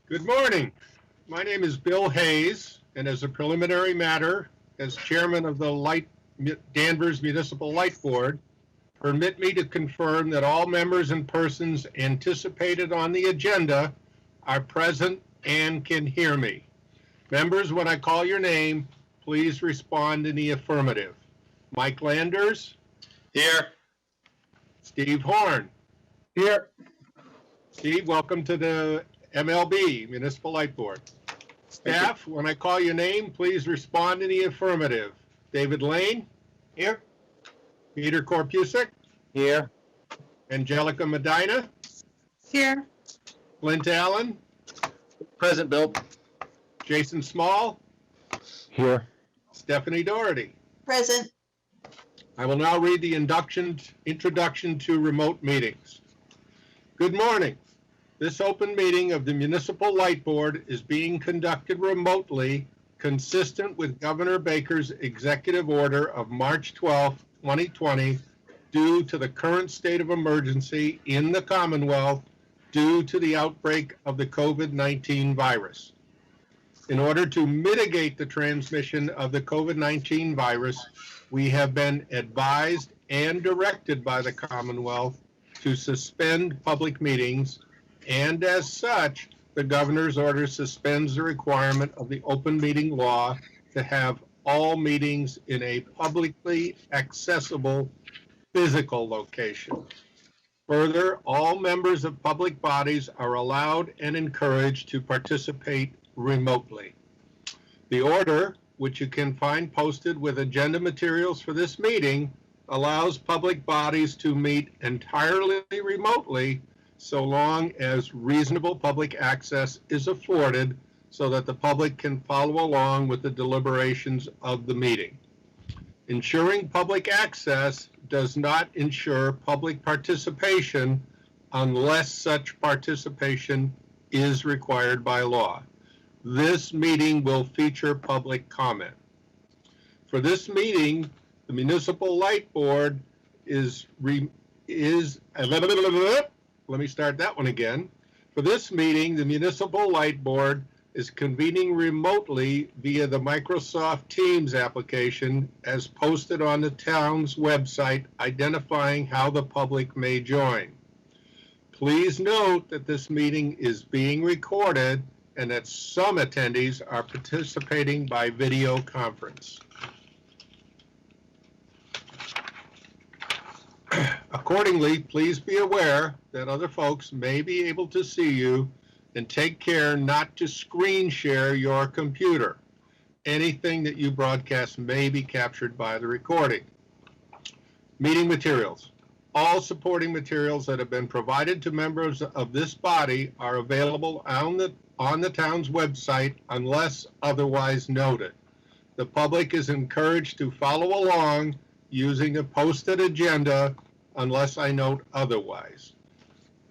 Good morning. My name is Bill Hayes, and as a preliminary matter, as chairman of the Danvers Municipal Light Board, permit me to confirm that all members and persons anticipated on the agenda are present and can hear me. Members, when I call your name, please respond in the affirmative. Mike Landers? Here. Steve Horn? Here. Steve, welcome to the MLB, Municipal Light Board. Staff, when I call your name, please respond in the affirmative. David Lane? Here. Peter Korpusik? Here. Angelica Medina? Here. Clint Allen? Present, Bill. Jason Small? Here. Stephanie Doherty? Present. I will now read the introduction to remote meetings. Good morning. This open meeting of the Municipal Light Board is being conducted remotely, consistent with Governor Baker's executive order of March 12, 2020, due to the current state of emergency in the Commonwealth due to the outbreak of the COVID-19 virus. In order to mitigate the transmission of the COVID-19 virus, we have been advised and directed by the Commonwealth to suspend public meetings, and as such, the governor's order suspends the requirement of the open meeting law to have all meetings in a publicly accessible physical location. Further, all members of public bodies are allowed and encouraged to participate remotely. The order, which you can find posted with agenda materials for this meeting, allows public bodies to meet entirely remotely so long as reasonable public access is afforded so that the public can follow along with the deliberations of the meeting. Ensuring public access does not ensure public participation unless such participation is required by law. This meeting will feature public comment. For this meeting, the Municipal Light Board let me start that one again. For this meeting, the Municipal Light Board is convening remotely via the Microsoft Teams application as posted on the town's website, identifying how the public may join. Please note that this meeting is being recorded and that some attendees are participating by video conference. Accordingly, please be aware that other folks may be able to see you, and take care not to screen share your computer. Anything that you broadcast may be captured by the recording. Meeting materials. All supporting materials that have been provided to members of this body are available on the town's website unless otherwise noted. The public is encouraged to follow along using a posted agenda unless I note otherwise.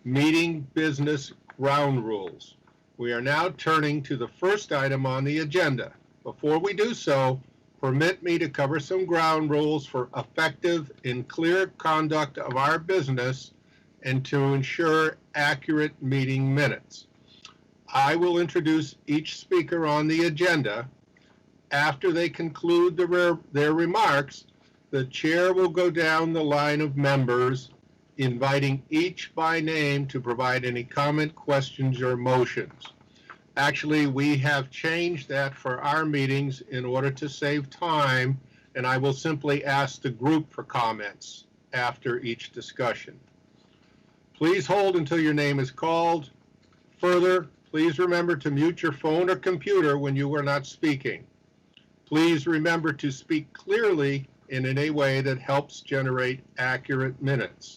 Meeting business ground rules. We are now turning to the first item on the agenda. Before we do so, permit me to cover some ground rules for effective and clear conduct of our business and to ensure accurate meeting minutes. I will introduce each speaker on the agenda. After they conclude their remarks, the chair will go down the line of members, inviting each by name to provide any comment, questions, or motions. Actually, we have changed that for our meetings in order to save time, and I will simply ask the group for comments after each discussion. Please hold until your name is called. Further, please remember to mute your phone or computer when you are not speaking. Please remember to speak clearly and in a way that helps generate accurate minutes.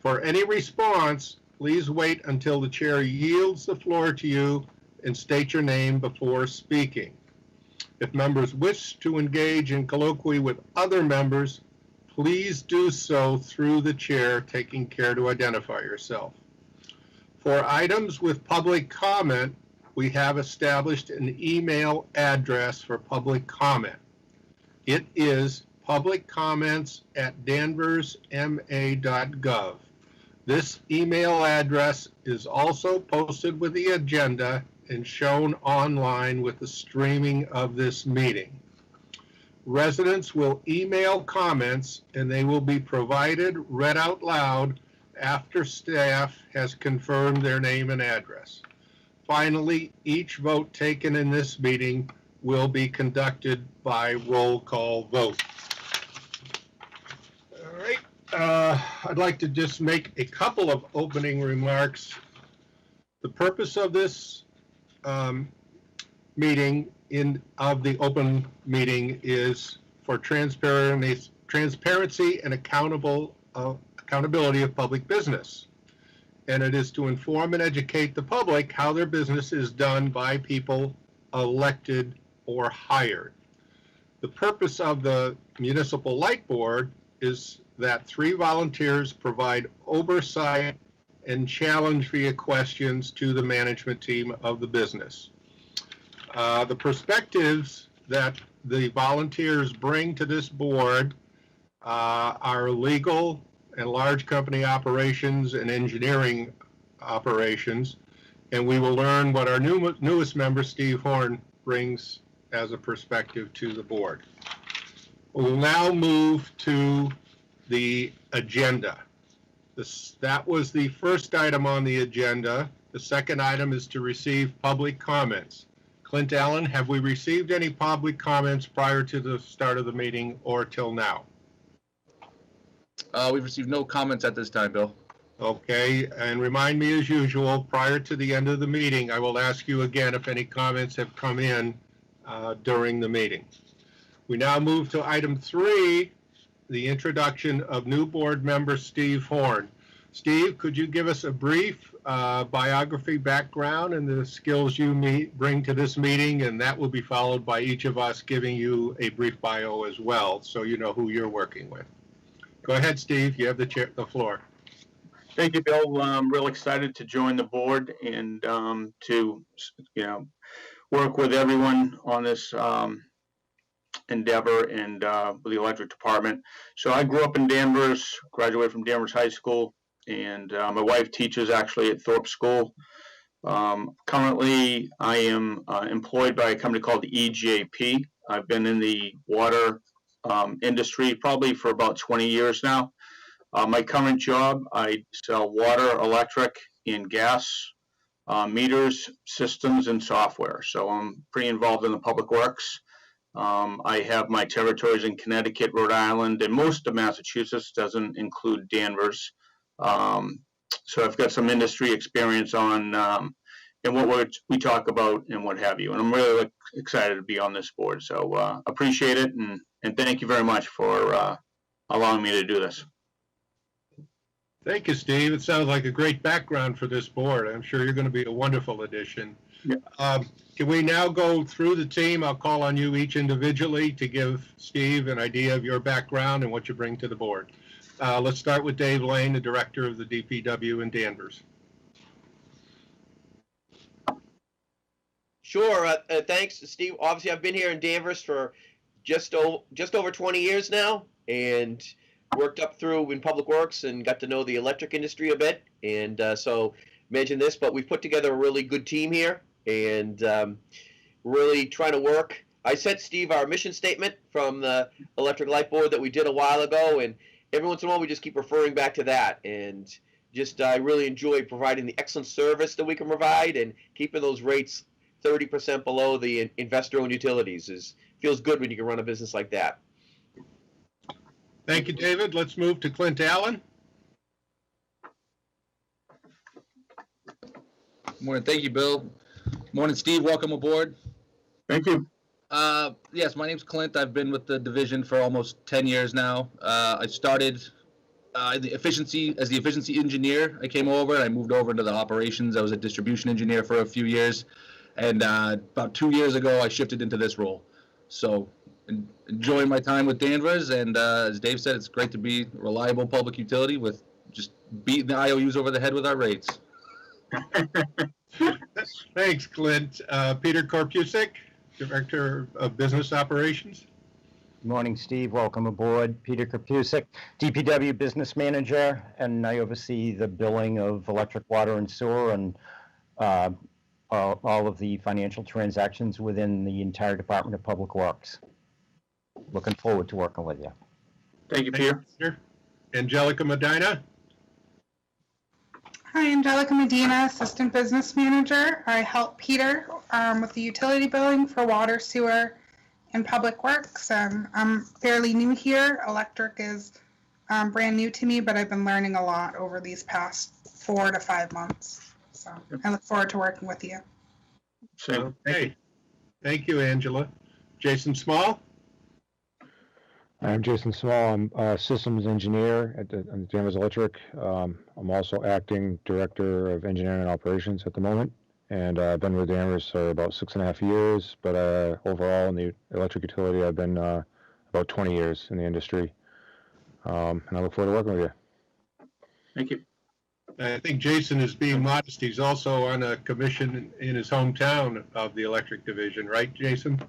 For any response, please wait until the chair yields the floor to you and state your name before speaking. If members wish to engage in colloquy with other members, please do so through the chair, taking care to identify yourself. For items with public comment, we have established an email address for public comment. It is publiccomments@danversma.gov. This email address is also posted with the agenda and shown online with the streaming of this meeting. Residents will email comments and they will be provided read out loud after staff has confirmed their name and address. Finally, each vote taken in this meeting will be conducted by roll call vote. All right, I'd like to just make a couple of opening remarks. The purpose of this meeting of the open meeting is for transparency and accountability of public business. And it is to inform and educate the public how their business is done by people elected or hired. The purpose of the Municipal Light Board is that 3 volunteers provide oversight and challenge via questions to the management team of the business. The perspectives that the volunteers bring to this board are legal and large company operations and engineering operations, and we will learn what our newest member, Steve Horn, brings as a perspective to the board. We'll now move to the agenda. That was the first item on the agenda. The second item is to receive public comments. Clint Allen, have we received any public comments prior to the start of the meeting or till now? We've received no comments at this time, Bill. Okay, and remind me as usual, prior to the end of the meeting, I will ask you again if any comments have come in during the meeting. We now move to item 3, the introduction of new board member Steve Horn. Steve, could you give us a brief biography, background, and the skills you bring to this meeting? And that will be followed by each of us giving you a brief bio as well, so you know who you're working with. Go ahead, Steve. You have the floor. Thank you, Bill. I'm real excited to join the board and to work with everyone on this endeavor and with the electric department. So I grew up in Danvers, graduated from Danvers High School, and my wife teaches actually at Thorpe School. Currently, I am employed by a company called EJP. I've been in the water industry probably for about 20 years now. My current job, I sell water, electric, and gas meters, systems, and software. So I'm pretty involved in the public works. I have my territories in Connecticut, Rhode Island, and most of Massachusetts, doesn't include Danvers. So I've got some industry experience on and what we talk about and what have you. And I'm really excited to be on this board. So appreciate it, and thank you very much for allowing me to do this. Thank you, Steve. It sounds like a great background for this board. I'm sure you're going to be a wonderful addition. Yeah. Can we now go through the team? I'll call on you each individually to give Steve an idea of your background and what you bring to the board. Let's start with Dave Lane, the director of the DPW in Danvers. Sure. Thanks, Steve. Obviously, I've been here in Danvers for just over 20 years now, and worked up through in public works and got to know the electric industry a bit. And so mentioned this, but we've put together a really good team here, and really trying to work. I sent Steve our mission statement from the Electric Light Board that we did a while ago, and every once in a while we just keep referring back to that. And just I really enjoy providing the excellent service that we can provide, and keeping those rates 30% below the investor-owned utilities feels good when you can run a business like that. Thank you, David. Let's move to Clint Allen. Morning. Thank you, Bill. Morning, Steve. Welcome aboard. Thank you. Yes, my name's Clint. I've been with the division for almost 10 years now. I started as the efficiency engineer. I came over and I moved over into the operations. I was a distribution engineer for a few years. And about 2 years ago, I shifted into this role. So enjoying my time with Danvers. And as Dave said, it's great to be a reliable public utility with just beating the IOUs over the head with our rates. Thanks, Clint. Peter Korpusik, Director of Business Operations. Good morning, Steve. Welcome aboard. Peter Korpusik, DPW Business Manager, and I oversee the billing of electric, water, and sewer, and all of the financial transactions within the entire Department of Public Works. Looking forward to working with you. Thank you, Peter. Angelica Medina? Hi, Angelica Medina, Assistant Business Manager. I help Peter with the utility billing for water, sewer, and public works. I'm fairly new here. Electric is brand new to me, but I've been learning a lot over these past 4 to 5 months. So I look forward to working with you. Same. Okay. Thank you, Angela. Jason Small? I'm Jason Small. I'm a systems engineer at Danvers Electric. I'm also acting director of engineering and operations at the moment. And I've been with Danvers for about 6.5 years, but overall in the electric utility, I've been about 20 years in the industry. And I look forward to working with you. Thank you. I think Jason is being modest. He's also on a commission in his hometown of the Electric Division, right, Jason?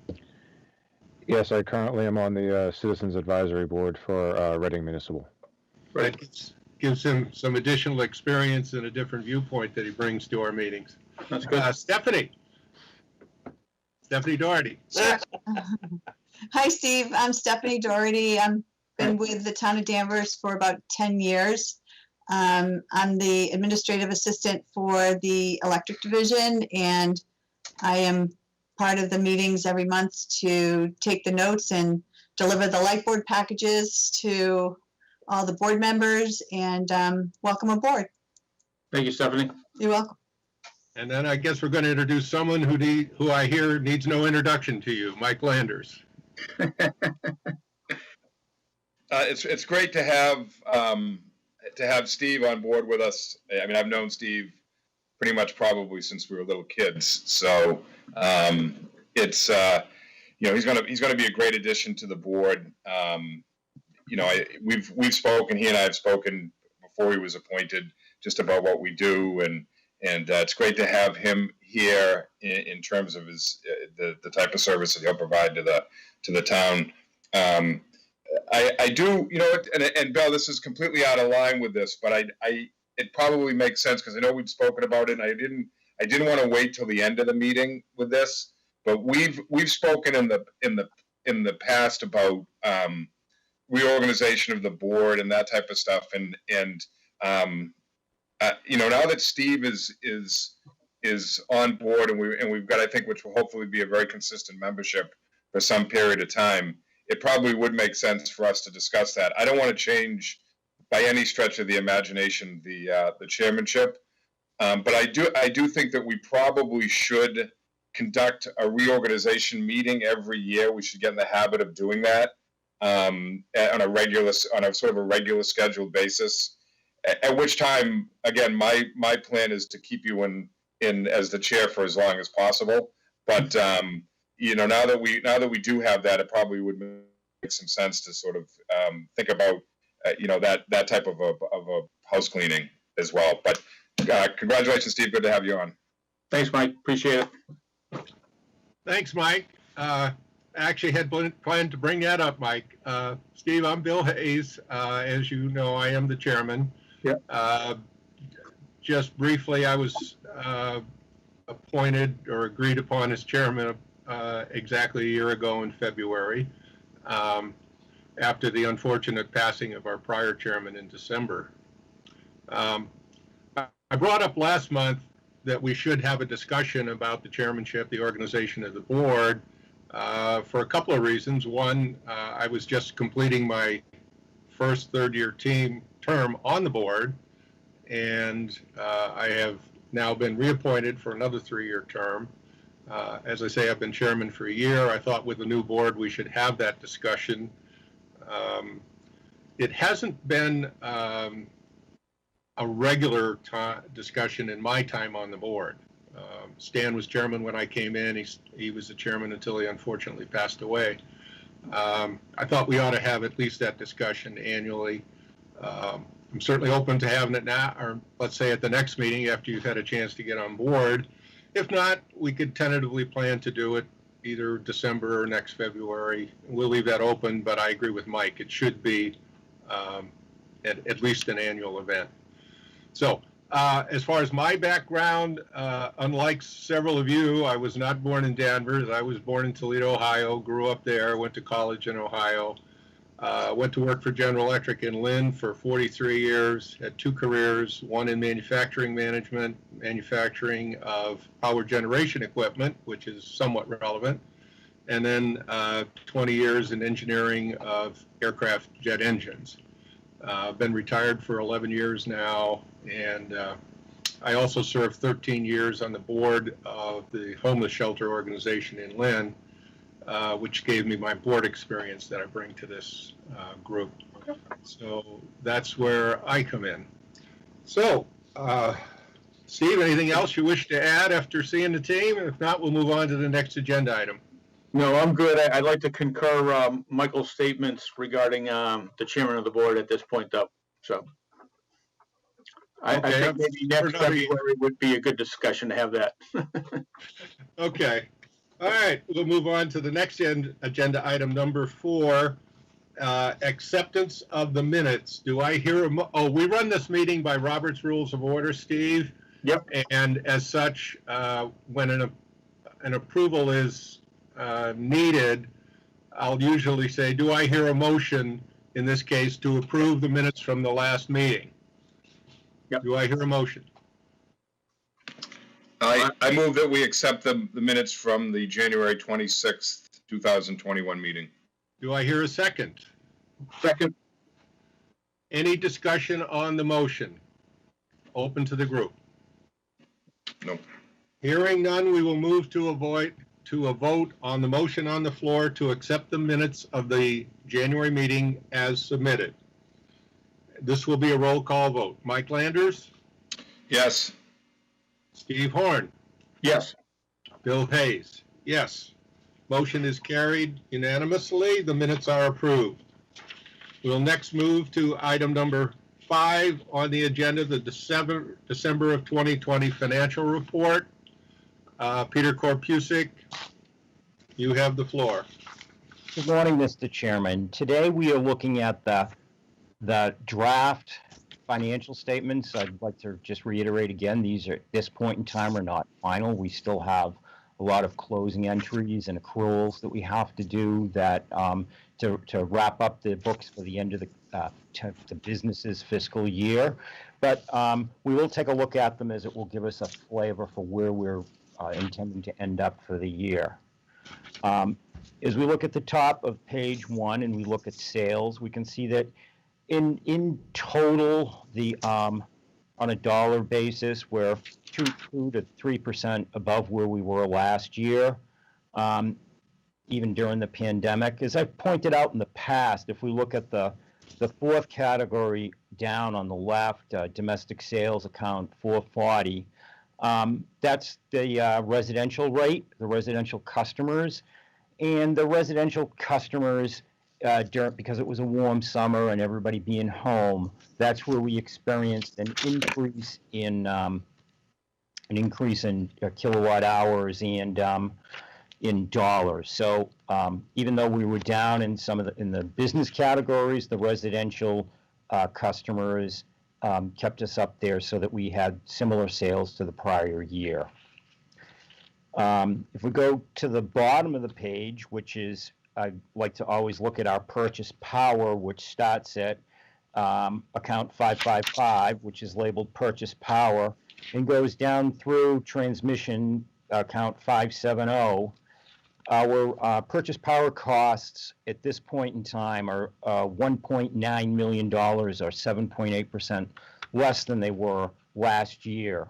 Yes, I currently am on the Citizens Advisory Board for Reading Municipal. That gives him some additional experience and a different viewpoint that he brings to our meetings. That's good. Stephanie Doherty. Hi, Steve. I'm Stephanie Doherty. I've been with the town of Danvers for about 10 years. I'm the administrative assistant for the electric division, and I am part of the meetings every month to take the notes and deliver the light board packages to all the board members, and welcome aboard. Thank you, Stephanie. You're welcome. And then I guess we're going to introduce someone who I hear needs no introduction to you, Mike Landers. It's great to have Steve on board with us. I mean, I've known Steve pretty much probably since we were little kids. So it's he's gonna be a great addition to the board. We've spoken. He and I have spoken before he was appointed just about what we do, and it's great to have him here in terms of his the type of service that he'll provide to the town. I do, and Bill, this is completely out of line with this, but it probably makes sense because I know we've spoken about it, and I didn't want to wait till the end of the meeting with this, but we've spoken in the past about reorganization of the board and that type of stuff, and now that Steve is on board, and we've got, I think, which will hopefully be a very consistent membership for some period of time, it probably would make sense for us to discuss that. I don't want to change by any stretch of the imagination the chairmanship, but I do think that we probably should conduct a reorganization meeting every year. We should get in the habit of doing that on a sort of a regular scheduled basis. At which time, again, my plan is to keep you in as the chair for as long as possible. But now that we do have that, it probably would make some sense to sort of think about that type of a house cleaning as well. But congratulations, Steve. Good to have you on. Thanks, Mike. Appreciate it. Thanks, Mike. Actually had planned to bring that up, Mike. Steve, I'm Bill Hayes. As you know, I am the chairman. Yeah. Just briefly, I was appointed or agreed upon as chairman exactly a year ago in February, after the unfortunate passing of our prior chairman in December. I brought up last month that we should have a discussion about the chairmanship, the organization of the board, for a couple of reasons. One, I was just completing my first third-year term on the board, and I have now been reappointed for another 3-year term. As I say, I've been chairman for a year. I thought with the new board we should have that discussion. It hasn't been a regular discussion in my time on the board. Stan was chairman when I came in. He was the chairman until he unfortunately passed away. I thought we ought to have at least that discussion annually. I'm certainly open to having it now, or let's say at the next meeting after you've had a chance to get on board. If not, we could tentatively plan to do it either December or next February. We'll leave that open, but I agree with Mike. It should be at least an annual event. So As far as my background, unlike several of you, I was not born in Danvers. I was born in Toledo, Ohio, grew up there, went to college in Ohio, went to work for General Electric in Lynn for 43 years, had 2 careers, one in manufacturing management, manufacturing of power generation equipment, which is somewhat relevant, and then 20 years in engineering of aircraft jet engines. Been retired for 11 years now, and I also served 13 years on the board of the homeless shelter organization in Lynn, which gave me my board experience that I bring to this group. So that's where I come in. So, Steve, anything else you wish to add after seeing the team? If not, we'll move on to the next agenda item. No, I'm good. I'd like to concur Michael's statements regarding the chairman of the board at this point, though. So I Okay. think maybe next February would be a good discussion to have that. Okay. All right, we'll move on to the next agenda item, number 4, acceptance of the minutes. Do I hear we run this meeting by Robert's Rules of Order, Steve. Yep. And as such, when an approval is needed, I'll usually say, do I hear a motion, in this case, to approve the minutes from the last meeting? Yep. Do I hear a motion? I move that we accept the minutes from the January 26th, 2021 meeting. Do I hear a second? Second. Any discussion on the motion? Open to the group. No. Hearing none, we will move to a vote on the motion on the floor to accept the minutes of the January meeting as submitted. This will be a roll call vote. Mike Landers, Yes. Steve Horn, Yes. Bill Hayes, yes. Motion is carried unanimously. The minutes are approved. We'll next move to item number 5 on the agenda, the December of 2020 financial report. Peter Korpusik, you have the floor. Good morning, Mr. Chairman. Today we are looking at the draft financial statements. I'd like to just reiterate again, these are, at this point in time, are not final. We still have a lot of closing entries and accruals that we have to do that to wrap up the books for the end of the business's fiscal year. But we will take a look at them, as it will give us a flavor for where we're intending to end up for the year. As we look at the top of page 1 and we look at sales, we can see that in total, the on a dollar basis, we're 2 to 3% above where we were last year, even during the pandemic. As I've pointed out in the past, if we look at the 4th category down on the left, domestic sales account 440, that's the residential rate, the residential customers, and the residential customers. Because it was a warm summer and everybody being home, that's where we experienced an increase in kilowatt hours and in dollars. So even though we were down in in the business categories, the residential customers kept us up there so that we had similar sales to the prior year. If we go to the bottom of the page, which is, I like to always look at our purchase power, which starts at account 555, which is labeled purchase power, and goes down through transmission account 570. Our purchase power costs at this point in time are $1.9 million, or 7.8% less than they were last year.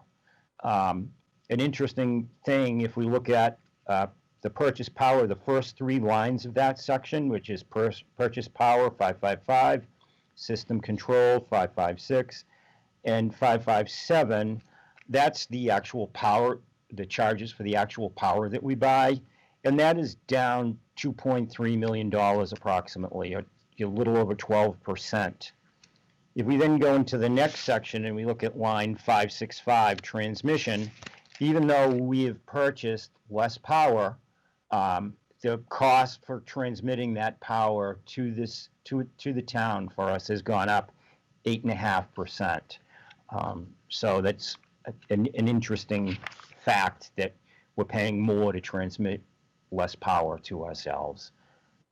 An interesting thing, if we look at the purchase power, the first 3 lines of that section, which is purchase power 555, system control 556, and 557, that's the actual power, the charges for the actual power that we buy, and that is down $2.3 million approximately, a little over 12%. If we then go into the next section and we look at line 565, transmission, even though we have purchased less power, the cost for transmitting that power to the town for us has gone up 8.5%. So that's an interesting fact that we're paying more to transmit less power to ourselves.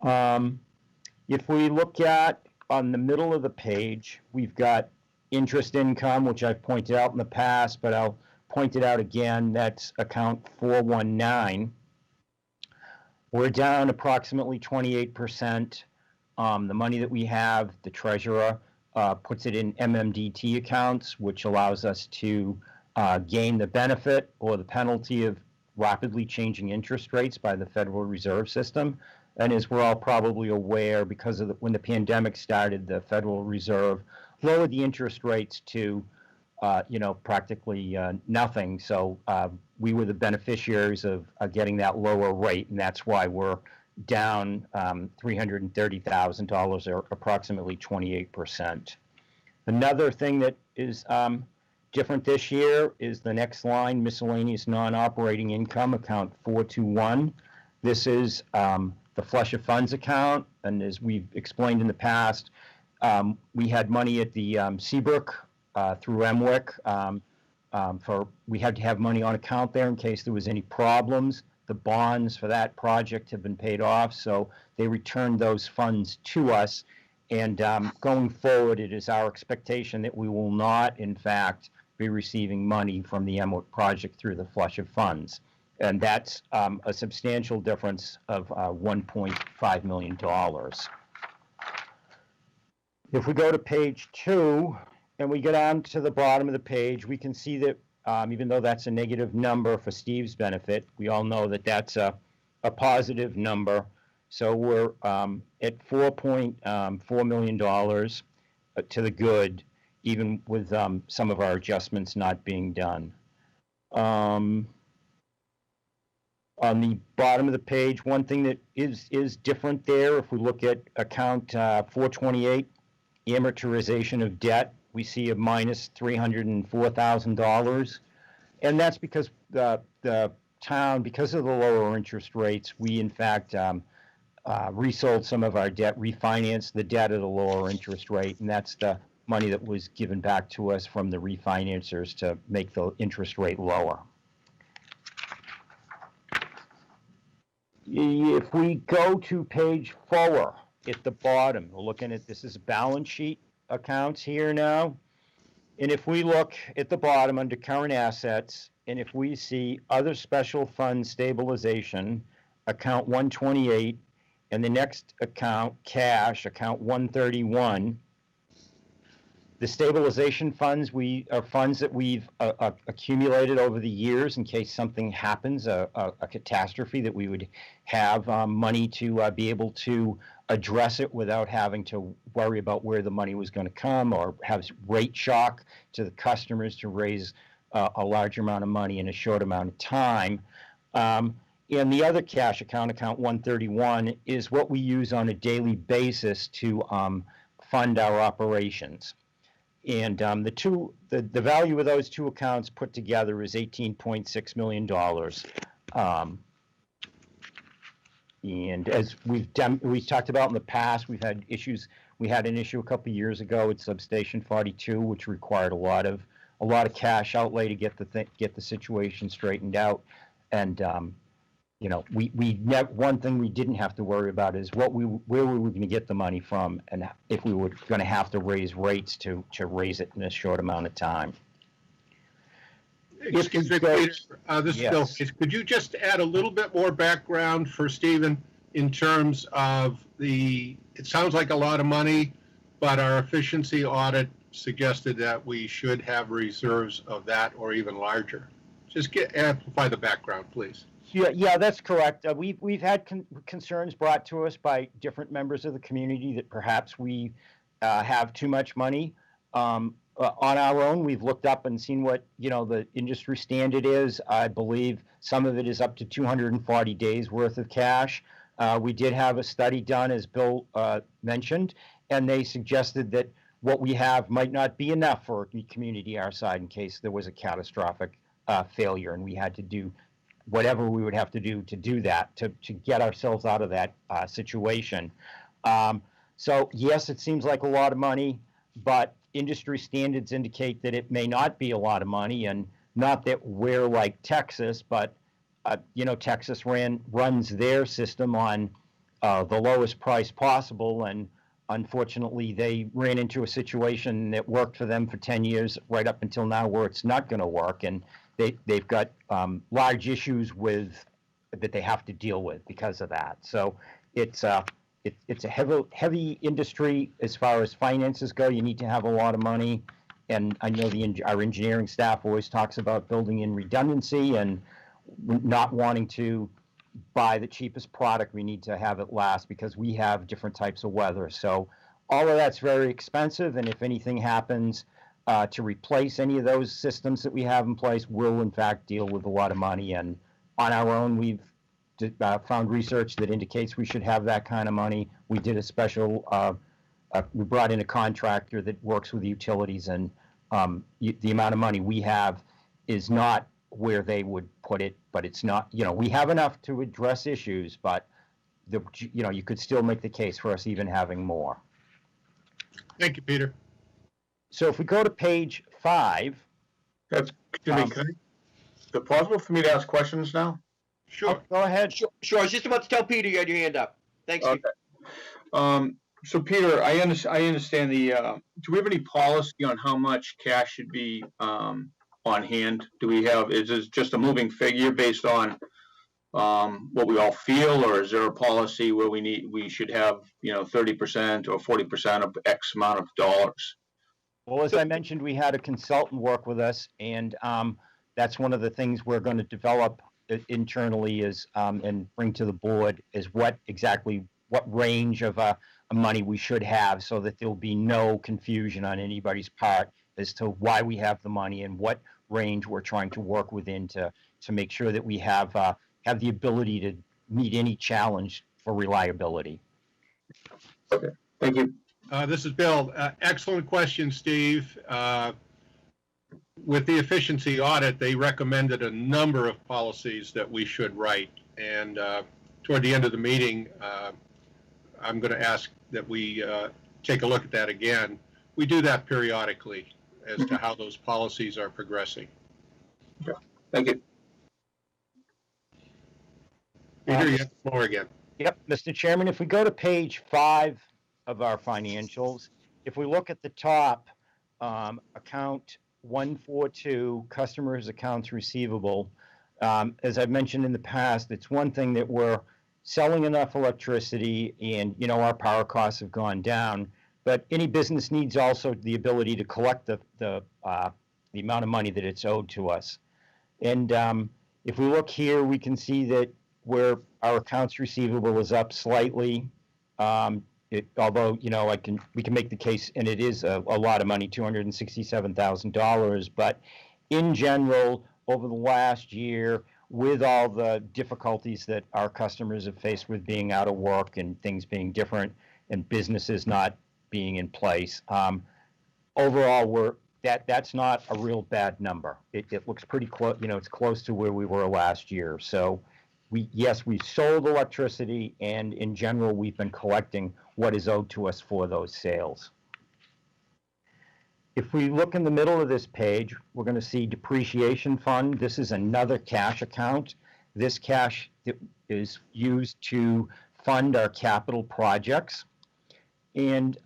If we look at on the middle of the page, we've got interest income, which I've pointed out in the past, but I'll point it out again. That's account 419. We're down approximately 28%. The money that we have, the treasurer puts it in MMDT accounts, which allows us to gain the benefit or the penalty of rapidly changing interest rates by the Federal Reserve System. And as we're all probably aware, because of when the pandemic started, the Federal Reserve lowered the interest rates to, practically nothing. So we were the beneficiaries of getting that lower rate, and that's why we're down $330,000 or approximately 28%. Another thing that is different this year is the next line, miscellaneous non-operating income, account 421. This is the flush of funds account, and as we've explained in the past, we had money at the Seabrook through MWIC. We had to have money on account there in case there was any problems. The bonds for that project have been paid off, so they returned those funds to us. And going forward, it is our expectation that we will not, in fact, be receiving money from the MWIC project through the flush of funds. And that's a substantial difference of $1.5 million. If we go to page 2 and we go down to the bottom of the page, we can see that even though that's a negative number for Steve's benefit, we all know that that's a positive number. So we're at $4.4 million to the good, even with some of our adjustments not being done. On the bottom of the page, one thing that is different there, if we look at account 428, amortization of debt, we see a minus $304,000. And that's because the town, because of the lower interest rates, we in fact resold some of our debt, refinanced the debt at a lower interest rate, and that's the money that was given back to us from the refinancers to make the interest rate lower. If we go to page 4 at the bottom, we're looking at, this is balance sheet accounts here now. And if we look at the bottom under current assets, and if we see other special fund stabilization, account 128, and the next account, cash, account 131, the stabilization funds are funds that we've accumulated over the years in case something happens, a catastrophe, that we would have money to be able to address it without having to worry about where the money was going to come, or have rate shock to the customers to raise a large amount of money in a short amount of time. And the other cash account, account 131, is what we use on a daily basis to fund our operations. And the value of those two accounts put together is $18.6 million. And as we've talked about in the past, we've had issues. We had an issue a couple of years ago at Substation 42, which required a lot of cash outlay to get the situation straightened out. And one thing we didn't have to worry about is where we were going to get the money from, and if we were going to have to raise rates to raise it in a short amount of time. Excuse me, Peter, this is Bill. Could you just add a little bit more background for Stephen in terms of it sounds like a lot of money, but our efficiency audit suggested that we should have reserves of that or even larger. Just amplify the background, please. Yeah, that's correct. We've had concerns brought to us by different members of the community that perhaps we have too much money. On our own, we've looked up and seen what the industry standard is. I believe some of it is up to 240 days worth of cash. We did have a study done, as Bill mentioned, and they suggested that what we have might not be enough for a community our side in case there was a catastrophic failure, and we had to do whatever we would have to do that to get ourselves out of that situation. So yes, it seems like a lot of money, but industry standards indicate that it may not be a lot of money, and not that we're like Texas, but Texas runs their system on the lowest price possible, and unfortunately, they ran into a situation that worked for them for 10 years, right up until now, where it's not going to work, and they've got large issues that they have to deal with because of that. So it's a heavy industry as far as finances go. You need to have a lot of money, and I know our engineering staff always talks about building in redundancy and not wanting to buy the cheapest product. We need to have it last because we have different types of weather. So all of that's very expensive, and if anything happens to replace any of those systems that we have in place, we'll in fact deal with a lot of money. And on our own, we've found research that indicates we should have that kind of money. We did a special, we brought in a contractor that works with the utilities, and the amount of money we have is not where they would put it, but it's not, we have enough to address issues, but you could still make the case for us even having more. Thank you, Peter. So if we go to page 5. Excuse me, is it possible for me to ask questions now? Sure. Go ahead. Sure. I was just about to tell Peter you had your hand up. Thanks. Okay. So Peter, I understand do we have any policy on how much cash should be on hand? Is this just a moving figure based on what we all feel, or is there a policy where we should have 30% or 40% of X amount of dollars? Well, as I mentioned, we had a consultant work with us, and that's one of the things we're going to develop internally and bring to the board is what range of money we should have, so that there'll be no confusion on anybody's part as to why we have the money and what range we're trying to work within to make sure that we have the ability to meet any challenge for reliability. Okay, thank you. This is Bill. Excellent question, Steve. With the efficiency audit, they recommended a number of policies that we should write. And toward the end of the meeting, I'm going to ask that we take a look at that again. We do that periodically as to how those policies are progressing. Okay. Thank you. Peter, you have the floor again. Yep, Mr. Chairman, if we go to page 5 of our financials, if we look at the top, account 142, customers accounts receivable, as I've mentioned in the past, it's one thing that we're selling enough electricity and, our power costs have gone down, but any business needs also the ability to collect the amount of money that it's owed to us. And if we look here, we can see that where our accounts receivable is up slightly, although, we can make the case, and it is a lot of money, $267,000, but in general, over the last year, with all the difficulties that our customers have faced with being out of work and things being different and businesses not being in place, overall, that's not a real bad number. It looks pretty close, it's close to where we were last year. So we've sold electricity, and in general, we've been collecting what is owed to us for those sales. If we look in the middle of this page, we're going to see depreciation fund. This is another cash account. This cash is used to fund our capital projects. And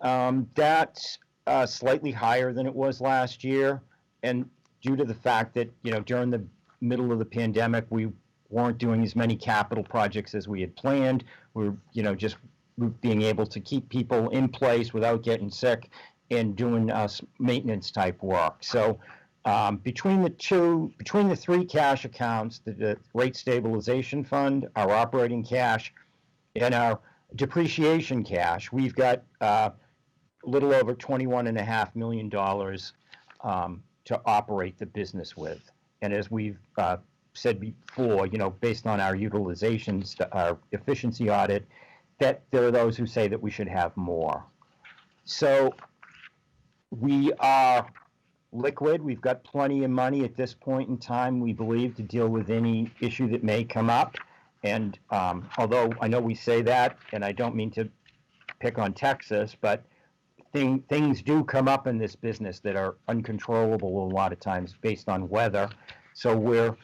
that's slightly higher than it was last year. And due to the fact that, during the middle of the pandemic, we weren't doing as many capital projects as we had planned. We're, just being able to keep people in place without getting sick and doing maintenance type work. So between the 3 cash accounts, the rate stabilization fund, our operating cash, and our depreciation cash, we've got a little over $21.5 million to operate the business with. And as we've said before, based on our utilizations, our efficiency audit, that there are those who say that we should have more. So we are liquid. We've got plenty of money at this point in time, we believe, to deal with any issue that may come up. And although I know we say that, and I don't mean to pick on Texas, but things do come up in this business that are uncontrollable a lot of times based on weather. So we're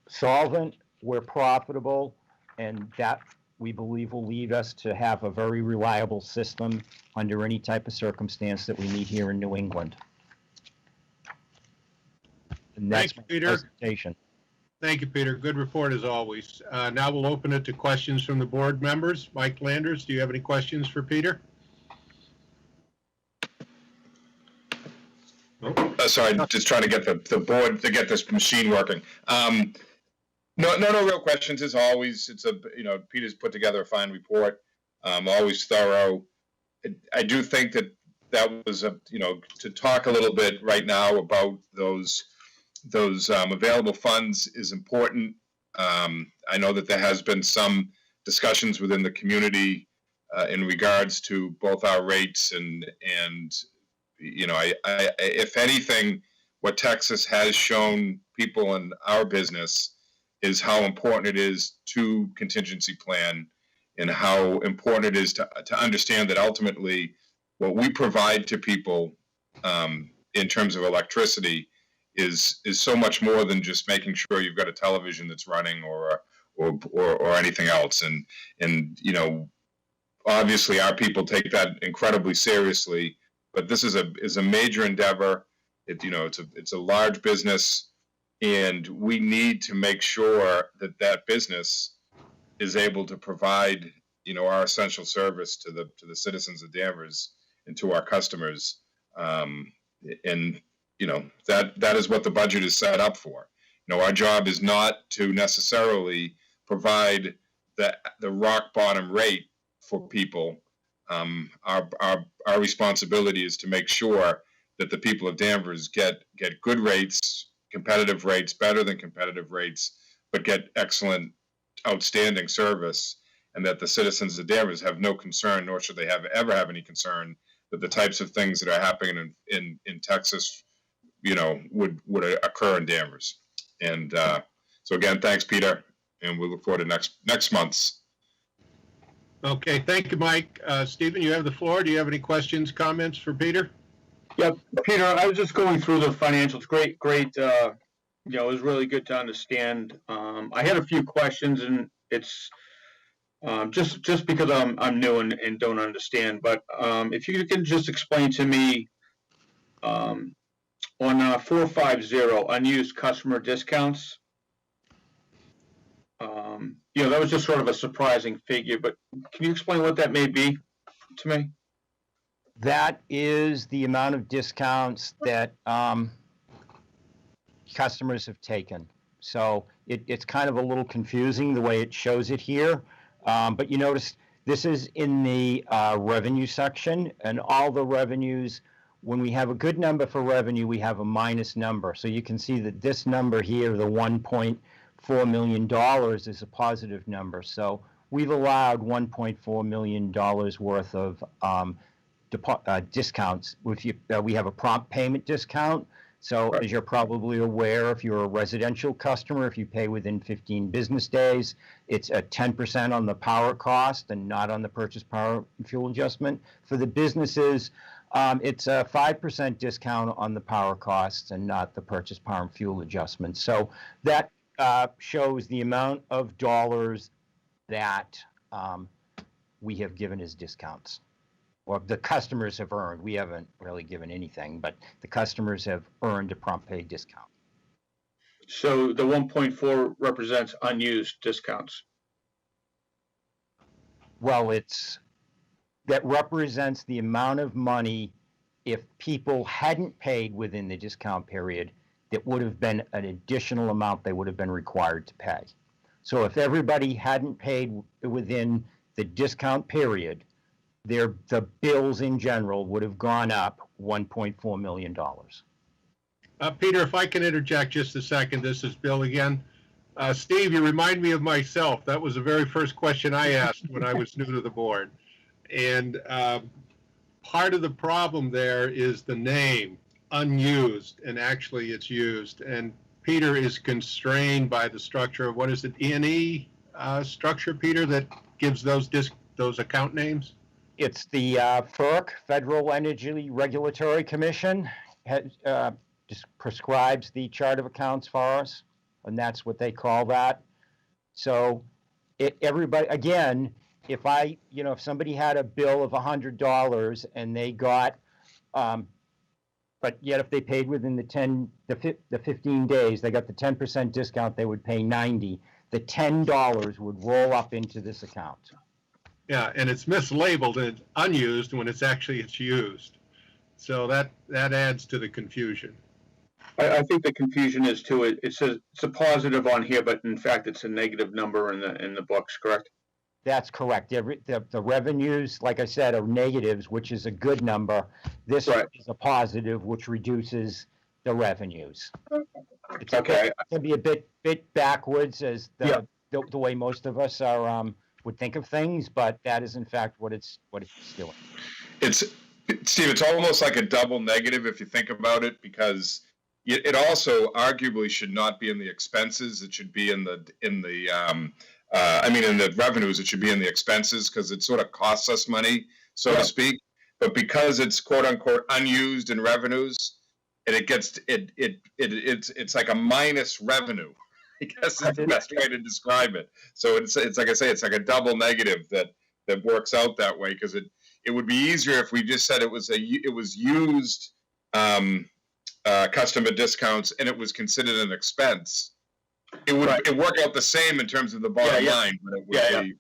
solvent, we're profitable, and that we believe will lead us to have a very reliable system under any type of circumstance that we need here in New England. And that's Thank you, my Peter. presentation. Thank you, Peter. Good report as always. Now we'll open it to questions from the board members. Mike Landers, do you have any questions for Peter? Sorry, just trying to get the board to get this machine working. No real questions as always. It's Peter's put together a fine report, always thorough. I do think that was to talk a little bit right now about those available funds is important. I know that there has been some discussions within the community in regards to both our rates and if anything, what Texas has shown people in our business is how important it is to contingency plan and how important it is to understand that ultimately what we provide to people in terms of electricity is so much more than just making sure you've got a television that's running or anything else. And obviously our people take that incredibly seriously, but this is a major endeavor. It's a large business, and we need to make sure that business is able to provide our essential service to the citizens of Danvers and to our customers. And that is what the budget is set up for. Our job is not to necessarily provide the rock bottom rate for people. Our responsibility is to make sure that the people of Danvers get good rates, competitive rates, better than competitive rates, but get excellent, outstanding service, and that the citizens of Danvers have no concern, nor should they ever have any concern, that the types of things that are happening in Texas, would occur in Danvers. And so again, thanks, Peter, and we look forward to next month's. Okay, thank you, Mike. Stephen, you have the floor. Do you have any questions, comments for Peter? Yep, Peter, I was just going through the financials. Great. It was really good to understand. I had a few questions, and it's just because I'm new and don't understand. But if you can just explain to me on 450 unused customer discounts. That was just sort of a surprising figure, but can you explain what that may be to me? That is the amount of discounts that customers have taken. So it's kind of a little confusing the way it shows it here. But you notice this is in the revenue section, and all the revenues, when we have a good number for revenue, we have a minus number. So you can see that this number here, the $1.4 million, is a positive number. So we've allowed $1.4 million worth of discounts. We have a prompt payment discount. So as you're probably aware, if you're a residential customer, if you pay within 15 business days, it's a 10% on the power cost and not on the purchase power and fuel adjustment. For the businesses, it's a 5% discount on the power costs and not the purchase power and fuel adjustment. So that shows the amount of dollars that we have given as discounts, or the customers have earned. We haven't really given anything, but the customers have earned a prompt pay discount. So the 1.4 represents unused discounts. Well, that represents the amount of money, if people hadn't paid within the discount period, that would have been an additional amount they would have been required to pay. So if everybody hadn't paid within the discount period, the bills in general would have gone up $1.4 million. Peter, if I can interject just a second, this is Bill again. Steve, you remind me of myself. That was the very first question I asked when I was new to the board. And part of the problem there is the name, unused, and actually it's used. And Peter is constrained by the structure of, what is it, E&E structure, Peter, that gives those account names? It's the FERC, Federal Energy Regulatory Commission, just prescribes the chart of accounts for us, and that's what they call that. So everybody, again, if if somebody had a bill of $100 and they got, but yet if they paid within the 15 days, they got the 10% discount, they would pay 90. The $10 would roll up into this account. Yeah, and it's mislabeled and unused when it's used. So that adds to the confusion. I think the confusion is too, it says it's a positive on here, but in fact, it's a negative number in the books, correct? That's correct. The revenues, like I said, are negatives, which is a good number. This Right. is a positive, which reduces the revenues. It's Okay. It can be a bit backwards as the way most of us are would think of things, but that is in fact what it's doing. Steve, it's almost like a double negative if you think about it, because it also arguably should not be in the expenses. It should be in the revenues. It should be in the expenses because it sort of costs us money, so to speak. But because it's quote unquote unused in revenues, and it's like a minus revenue. I guess is the best way to describe it. So it's like I say, it's like a double negative that works out that way, because it would be easier if we just said it was used customer discounts and it was considered an expense. It would work out the same in terms of the bottom line, but it would be.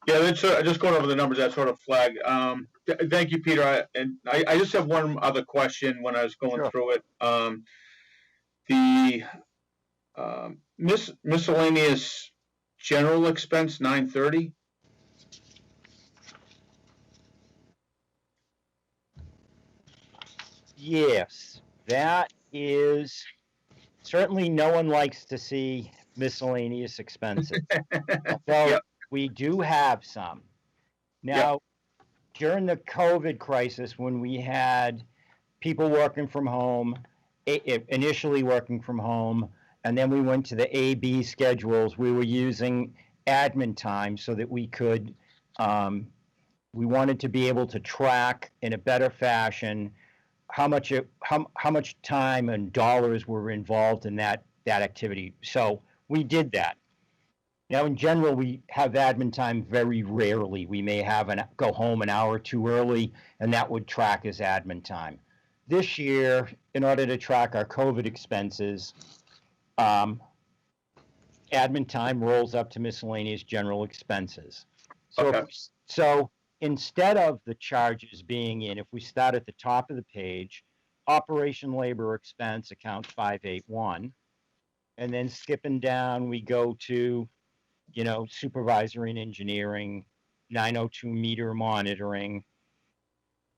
That's just going over the numbers, that sort of flag. Thank you, Peter. I just have one other question when I was going through it. The miscellaneous general expense, 930. Yes, that is certainly, no one likes to see miscellaneous expenses. So we do have some. Now, during the COVID crisis, when we had people working from home, initially working from home, and then we went to the A/B schedules, we were using admin time so that we could, we wanted to be able to track in a better fashion how much time and dollars were involved in that activity. So we did that. Now, in general, we have admin time very rarely. We may go home an hour or two early, and that would track as admin time. This year, in order to track our COVID expenses, admin time rolls up to miscellaneous general expenses. So instead of the charges being in, if we start at the top of the page, operation labor expense account 581, and then skipping down, we go to, supervisory and engineering, 902 meter monitoring,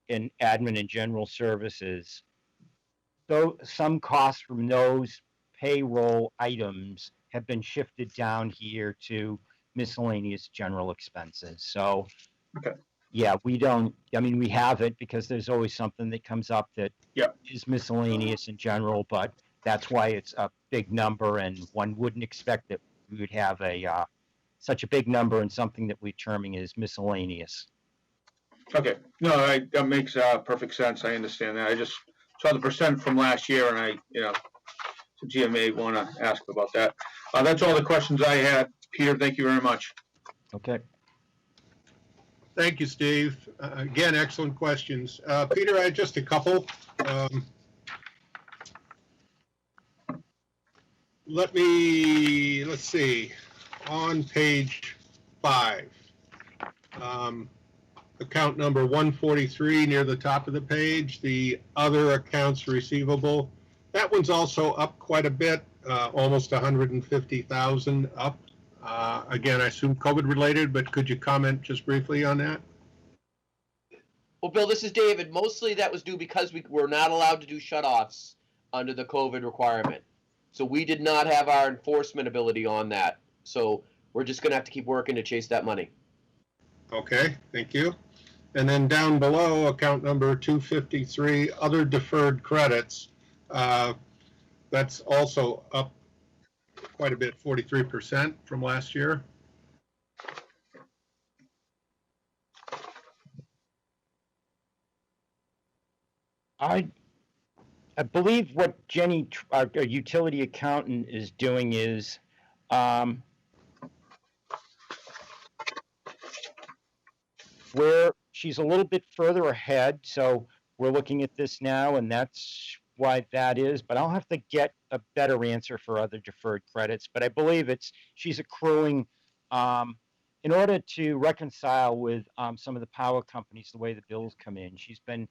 and admin and general services. So some costs from those payroll items have been shifted down here to miscellaneous general expenses. So, we have it because there's always something that comes up that is miscellaneous in general, but that's why it's a big number, and one wouldn't expect that we would have such a big number in something that we're terming as miscellaneous. Okay, no, that makes perfect sense. I understand that. I just saw the percent from last year, and so GMA want to ask about that. That's all the questions I had. Peter, thank you very much. Okay. Thank you, Steve. Again, excellent questions. Peter, I had just a couple. Let's see, on page 5, account number 143 near the top of the page, the other accounts receivable. That one's also up quite a bit, almost 150,000 up. Again, I assume COVID related, but could you comment just briefly on that? Well, Bill, this is David. Mostly that was due because we were not allowed to do shutoffs under the COVID requirement. So we did not have our enforcement ability on that. So we're just going to have to keep working to chase that money. Okay, thank you. And then down below, account number 253, other deferred credits. That's also up quite a bit, 43% from last year. I believe what Jenny, our utility accountant, is doing is where she's a little bit further ahead. So we're looking at this now, and that's why that is. But I'll have to get a better answer for other deferred credits. But I believe she's accruing in order to reconcile with some of the power companies, the way the bills come in. She's been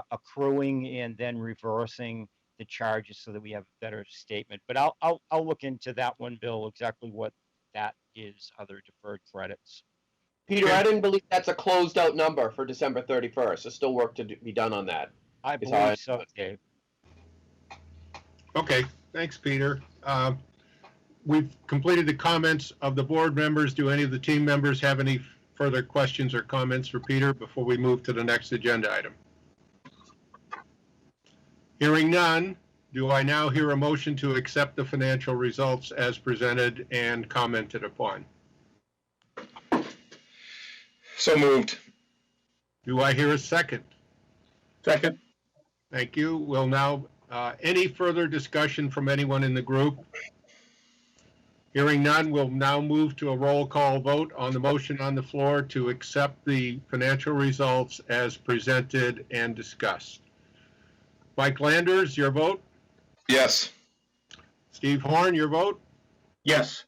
accruing and then reversing the charges so that we have a better statement. But I'll look into that one, Bill, exactly what that is, other deferred credits. Peter, I didn't believe that's a closed out number for December 31st. There's still work to be done on that. I It's all believe right. so, Dave. Okay, thanks, Peter. We've completed the comments of the board members. Do any of the team members have any further questions or comments for Peter before we move to the next agenda item? Hearing none, do I now hear a motion to accept the financial results as presented and commented upon? So moved. Do I hear a second? Second. Thank you. We'll now, any further discussion from anyone in the group? Hearing none, we'll now move to a roll call vote on the motion on the floor to accept the financial results as presented and discussed. Mike Landers, your vote? Yes. Steve Horn, your vote? Yes.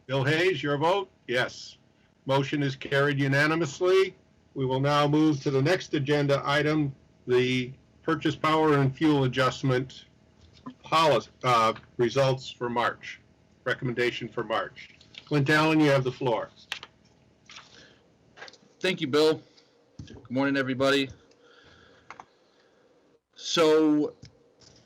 Bill Hayes, your vote? Yes. Motion is carried unanimously. We will now move to the next agenda item, the purchase power and fuel adjustment policy, results for March, recommendation for March. Clint Allen, you have the floor. Thank you, Bill. Good morning, everybody. So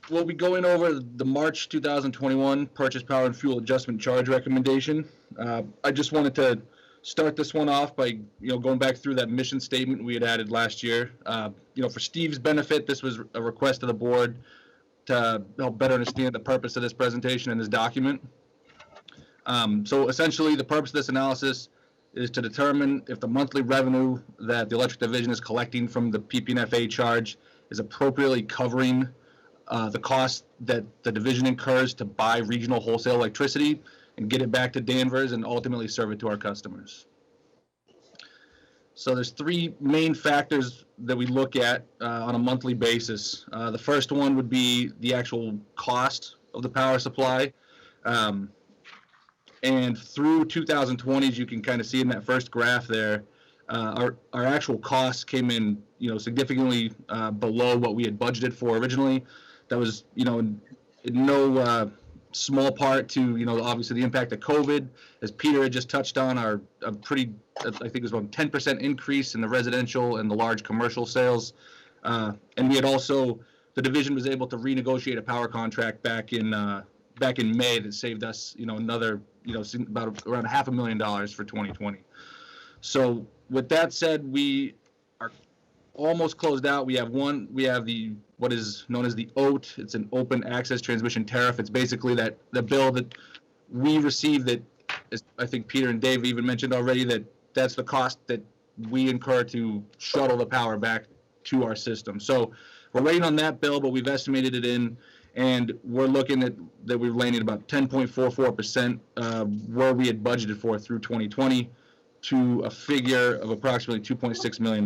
we'll be going over the March 2021 purchase power and fuel adjustment charge recommendation. I just wanted to start this one off by going back through that mission statement we had added last year. For Steve's benefit, this was a request of the board to help better understand the purpose of this presentation and this document. So essentially, the purpose of this analysis is to determine if the monthly revenue that the electric division is collecting from the PP&FA charge is appropriately covering the cost that the division incurs to buy regional wholesale electricity and get it back to Danvers and ultimately serve it to our customers. So there's three main factors that we look at on a monthly basis. The first one would be the actual cost of the power supply. And through 2020, as you can kind of see in that first graph there, our actual costs came in, significantly below what we had budgeted for originally. That was, in no small part to, obviously the impact of COVID. As Peter had just touched on, I think it was about 10% increase in the residential and the large commercial sales. And we had also, the division was able to renegotiate a power contract back in May that saved us, another, about around $500,000 for 2020. So with that said, we are almost closed out. We have what is known as the OAT. It's an open access transmission tariff. It's basically the bill that we receive that, as I think Peter and Dave even mentioned already, that's the cost that we incur to shuttle the power back to our system. So we're waiting on that bill, but we've estimated it in, and we're looking at that we've landed about 10.44% where we had budgeted for through 2020 to a figure of approximately $2.6 million.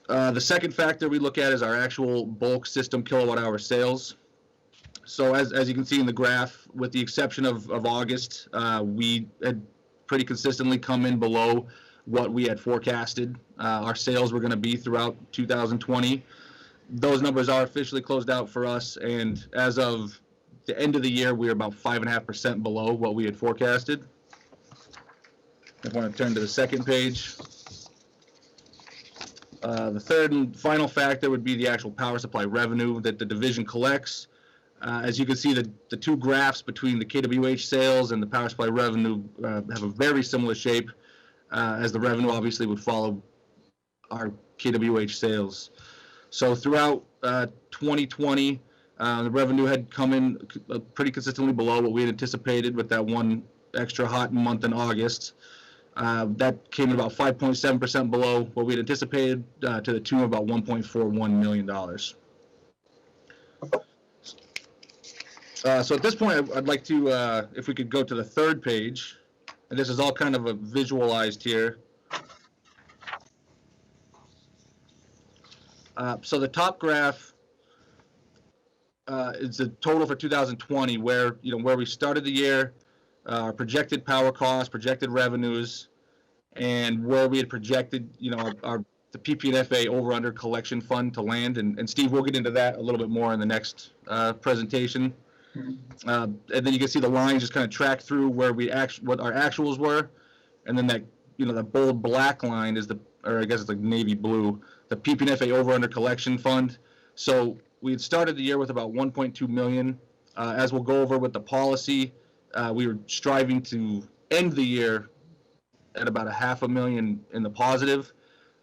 The second factor we look at is our actual bulk system kilowatt hour sales. So as you can see in the graph, with the exception of August, we had pretty consistently come in below what we had forecasted our sales were going to be throughout 2020. Those numbers are officially closed out for us, and as of the end of the year, we were about 5.5% below what we had forecasted. I want to turn to the second page. The third and final factor would be the actual power supply revenue that the division collects. As you can see, the two graphs between the KWH sales and the power supply revenue have a very similar shape, as the revenue obviously would follow our KWH sales. So throughout 2020, the revenue had come in pretty consistently below what we had anticipated, with that one extra hot month in August. That came in about 5.7% below what we had anticipated, to the tune of about $1.41 million. So at this point, I'd like to, if we could go to the third page, and this is all kind of visualized here. So the top graph is the total for 2020, where we started the year, our projected power costs, projected revenues, and where we had projected, the PP&FA over/under collection fund to land. And Steve, we'll get into that a little bit more in the next presentation. And then you can see the lines just kind of track through where what our actuals were, and then that that bold black line is or I guess it's like navy blue, the PP&FA over/under collection fund. So we had started the year with about 1.2 million. As we'll go over with the policy, we were striving to end the year at about a $500,000 in the positive.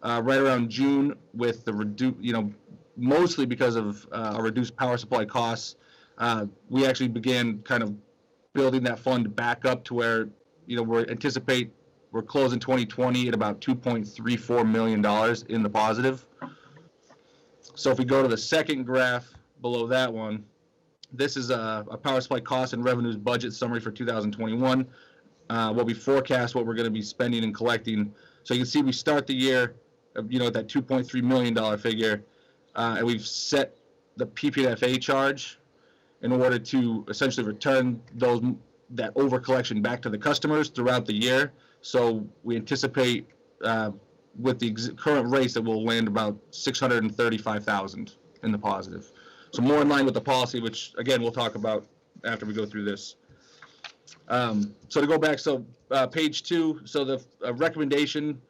Right around June, with the mostly because of our reduced power supply costs, we actually began kind of building that fund back up to where we're closing 2020 at about $2.34 million in the positive. So if we go to the second graph below that one, this is a power supply cost and revenues budget summary for 2021. What we forecast, what we're going to be spending and collecting. So you can see we start the year, at that $2.3 million figure, and we've set the PP&FA charge in order to essentially return that over collection back to the customers throughout the year. So we anticipate with the current rates that we'll land about $635,000 in the positive. So more in line with the policy, which again we'll talk about after we go through this. So to go back, page 2. So the recommendation,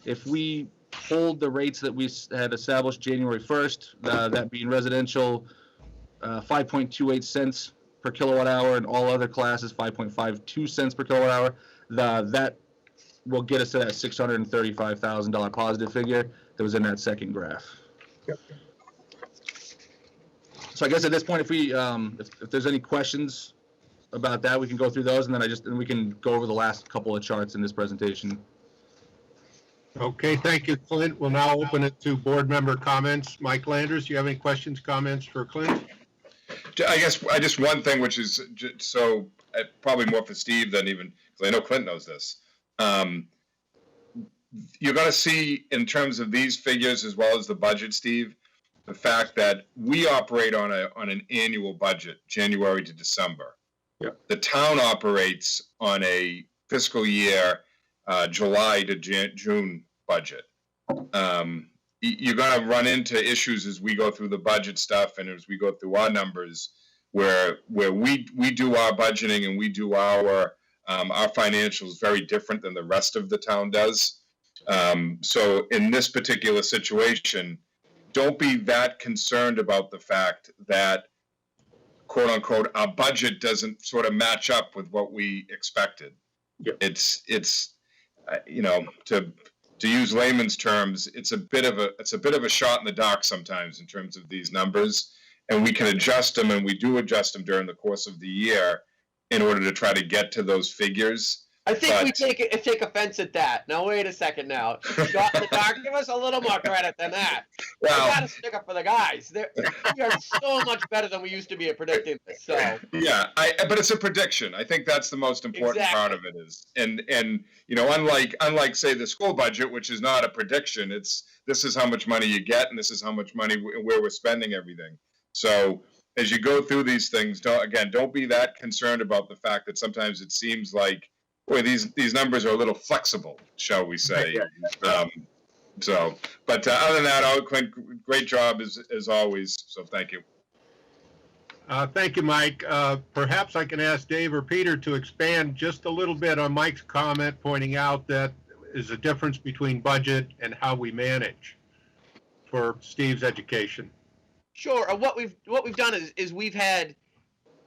if we hold the rates that we had established January 1st, that being residential 5.28 cents per kilowatt hour, and all other classes 5.52 cents per kilowatt hour, that will get us to that $635,000 positive figure that was in that second graph. Yep. So I guess at this point, if we if there's any questions about that, we can go through those, and then we can go over the last couple of charts in this presentation. Okay, thank you, Clint. We'll now open it to board member comments. Mike Landers, do you have any questions, comments for Clint? I guess one thing, which is probably more for Steve than even, because I know Clint knows this. You're going to see in terms of these figures as well as the budget, Steve, the fact that we operate on an annual budget, January to December. Yep. The town operates on a fiscal year, July to June budget. You're going to run into issues as we go through the budget stuff and as we go through our numbers, where we do our budgeting and we do our financials very different than the rest of the town does. So in this particular situation, don't be that concerned about the fact that, quote unquote, our budget doesn't sort of match up with what we expected. Yep. It's to use layman's terms, it's a bit of a shot in the dark sometimes in terms of these numbers, and we can adjust them, and we do adjust them during the course of the year in order to try to get to those figures. I think we take offense at that. Now wait a second. Now, shot in the dark. Give us a little more credit than that. Well, We got to stick up for the guys. We are so much better than we used to be at predicting this. So yeah, but it's a prediction. I think that's the most important part of it is, and unlike say the school budget, which is not a prediction, this is how much money you get, and this is how much money where we're spending everything. So as you go through these things, don't be that concerned about the fact that sometimes it seems like, boy, these numbers are a little flexible, shall we say. But other than that, Clint, great job as always, so thank you. Thank you, Mike. Perhaps I can ask Dave or Peter to expand just a little bit on Mike's comment, pointing out that is a difference between budget and how we manage for Steve's education. sure. What we've done is we've had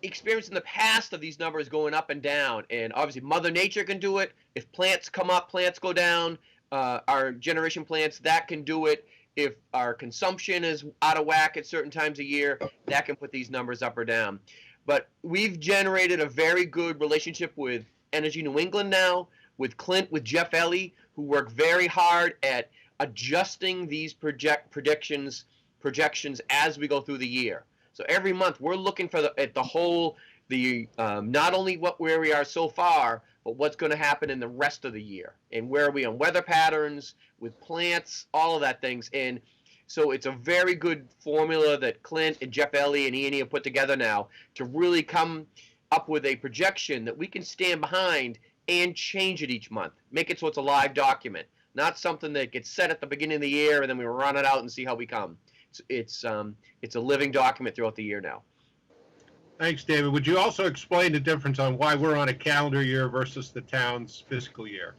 experience in the past of these numbers going up and down, and obviously Mother Nature can do it. If plants come up, plants go down. Our generation plants, that can do it. If our consumption is out of whack at certain times of year, that can put these numbers up or down. But we've generated a very good relationship with Energy New England now. with Clint, with Jeff Ellie, who work very hard at adjusting these projections as we go through the year. So every month we're looking for not only where we are so far, but what's going to happen in the rest of the year, and where are we on weather patterns with plants, all of that things. And so it's a very good formula that Clint and Jeff Ellie and Ian have put together now to really come up with a projection that we can stand behind and change it each month. Make it so it's a live document, not something that gets set at the beginning of the year and then we run it out and see how we come. It's a living document throughout the year now. Thanks, David. Would you also explain the difference on why we're on a calendar year versus the town's fiscal year?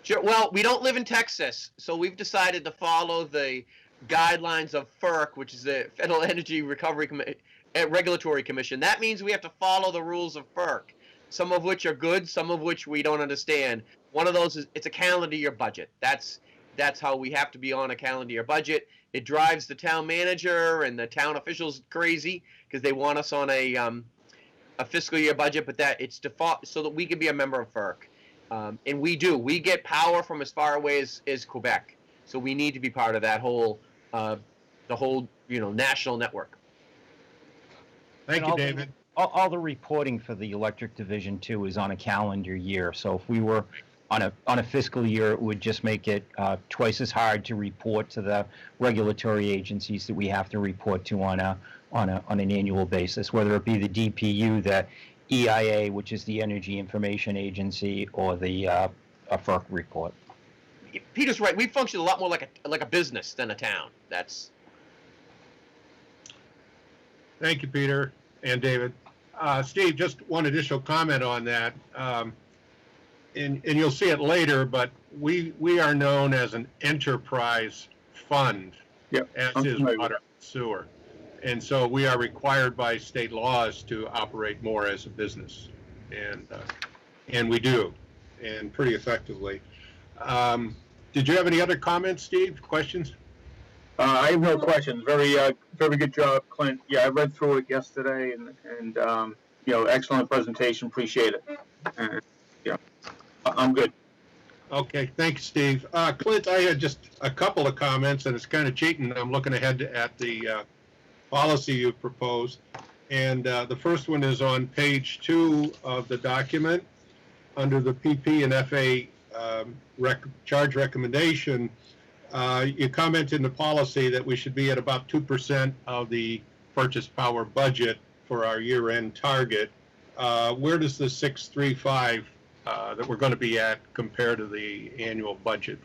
Sure. Well, we don't live in Texas, so we've decided to follow the guidelines of FERC, which is the Federal Energy Regulatory Commission. That means we have to follow the rules of FERC, some of which are good, some of which we don't understand. One of those is it's a calendar year budget. That's how we have to be on a calendar year budget. It drives the town manager and the town officials crazy because they want us on a fiscal year budget, but that it's default so that we can be a member of FERC. And we do. We get power from as far away as Quebec, so we need to be part of that whole national network. Thank you, David. All the reporting for the electric division too is on a calendar year. So if we were on a fiscal year, it would just make it twice as hard to report to the regulatory agencies that we have to report to on an annual basis, whether it be the DPU, the EIA, which is the Energy Information Agency, or the a FERC report. Peter's right. We function a lot more like a business than a town. That's. Thank you, Peter and David. Steve, just one additional comment on that. And you'll see it later, but we are known as an enterprise fund, Yep, as is water and sewer. And so we are required by state laws to operate more as a business. And we do, and pretty effectively. Did you have any other comments, Steve? Questions? I have no questions. Very good job, Clint. Yeah, I read through it yesterday, and excellent presentation. Appreciate it. I'm good. Okay, thanks, Steve. Clint, I had just a couple of comments, and it's kind of cheating. I'm looking ahead at the policy you proposed. And the first one is on page 2 of the document under the PP and FA charge recommendation. You comment in the policy that we should be at about 2% of the purchase power budget for our year-end target. Where does the 635 that we're going to be at compared to the annual budget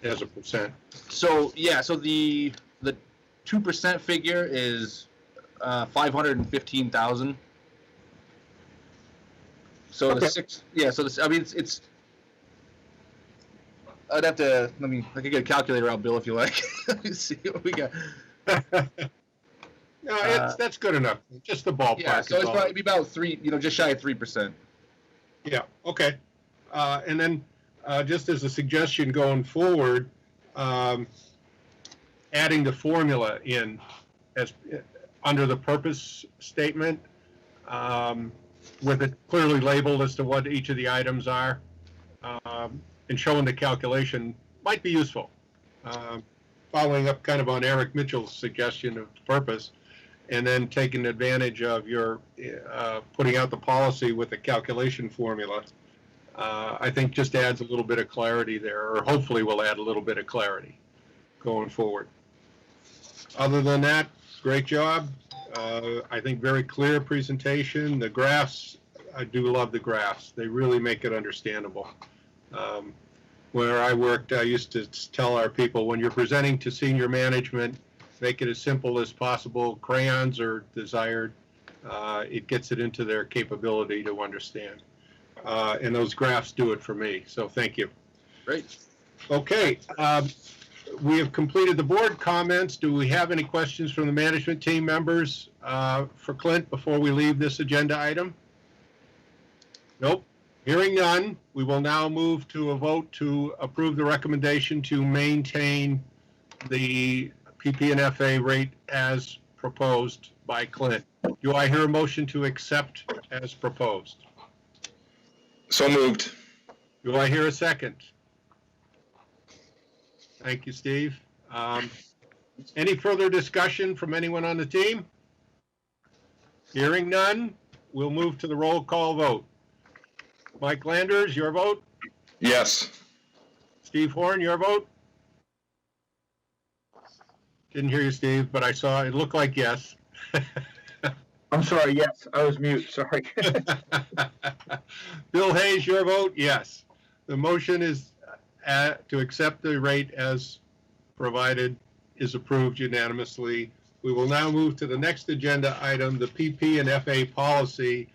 as a percent? So the 2% figure is 515,000. So Okay. the six, yeah. So this, I mean, it's. I'd have to. I could get a calculator out, Bill, if you like. Let me see what we got. No, that's good enough. Just the ballpark. Yeah, so is it's all. probably be about 3. Just shy of 3%. Yeah, okay. And then just as a suggestion going forward, adding the formula in as under the purpose statement with it clearly labeled as to what each of the items are and showing the calculation might be useful. Following up kind of on Eric Mitchell's suggestion of purpose, and then taking advantage of your putting out the policy with the calculation formula, I think just adds a little bit of clarity there, or hopefully will add a little bit of clarity going forward. Other than that, great job. I think very clear presentation. The graphs, I do love the graphs. They really make it understandable. Where I worked, I used to tell our people, when you're presenting to senior management, make it as simple as possible. Crayons are desired. It gets it into their capability to understand. And those graphs do it for me, so thank you. Great. Okay, we have completed the board comments. Do we have any questions from the management team members for Clint before we leave this agenda item? Nope. Hearing none, we will now move to a vote to approve the recommendation to maintain the PP and FA rate as proposed by Clint. Do I hear a motion to accept as proposed? So moved. Do I hear a second? Thank you, Steve. Any further discussion from anyone on the team? Hearing none, we'll move to the roll call vote. Mike Landers, your vote? Yes. Steve Horn, your vote? Didn't hear you, Steve, but I saw it looked like yes. I'm sorry, yes, I was mute, sorry. Bill Hayes, your vote? Yes. The motion is to accept the rate as provided is approved unanimously. We will now move to the next agenda item, the PP and FA policy.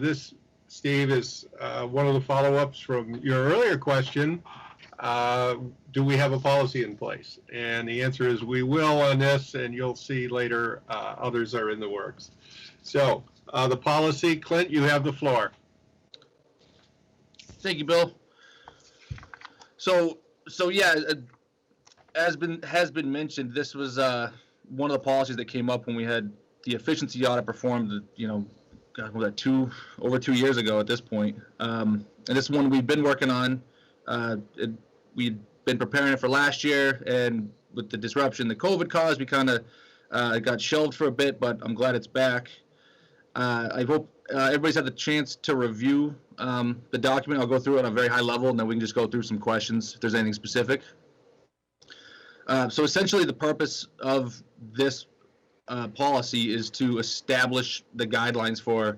This, Steve, is one of the follow-ups from your earlier question. Do we have a policy in place? And the answer is we will on this, and you'll see later others are in the works. So the policy, Clint, you have the floor. Thank you, Bill. So yeah, has been mentioned, this was one of the policies that came up when we had the efficiency audit performed, over 2 years ago at this point. And this one we've been working on. We'd been preparing it for last year, and with the disruption the COVID caused, we kind of got shelved for a bit, but I'm glad it's back. I hope everybody's had the chance to review the document. I'll go through it on a very high level, and then we can just go through some questions if there's anything specific. So essentially the purpose of this policy is to establish the guidelines for,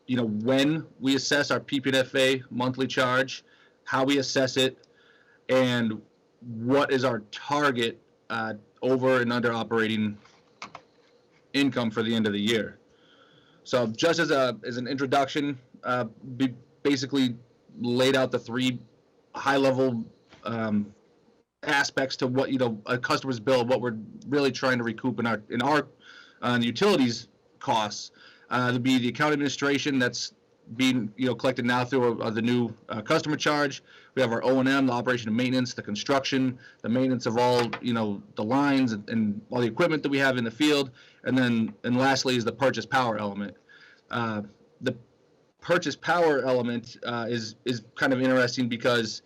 when we assess our PP&FA monthly charge, how we assess it, and what is our target over and under operating income for the end of the year. So just as an introduction, we basically laid out the three high-level aspects to what a customer's bill, what we're really trying to recoup in our utilities costs. There'd be the account administration that's being collected now through the new customer charge. We have our O&M, the operation and maintenance, the construction, the maintenance of all the lines and all the equipment that we have in the field, and lastly is the purchase power element. The purchase power element is kind of interesting because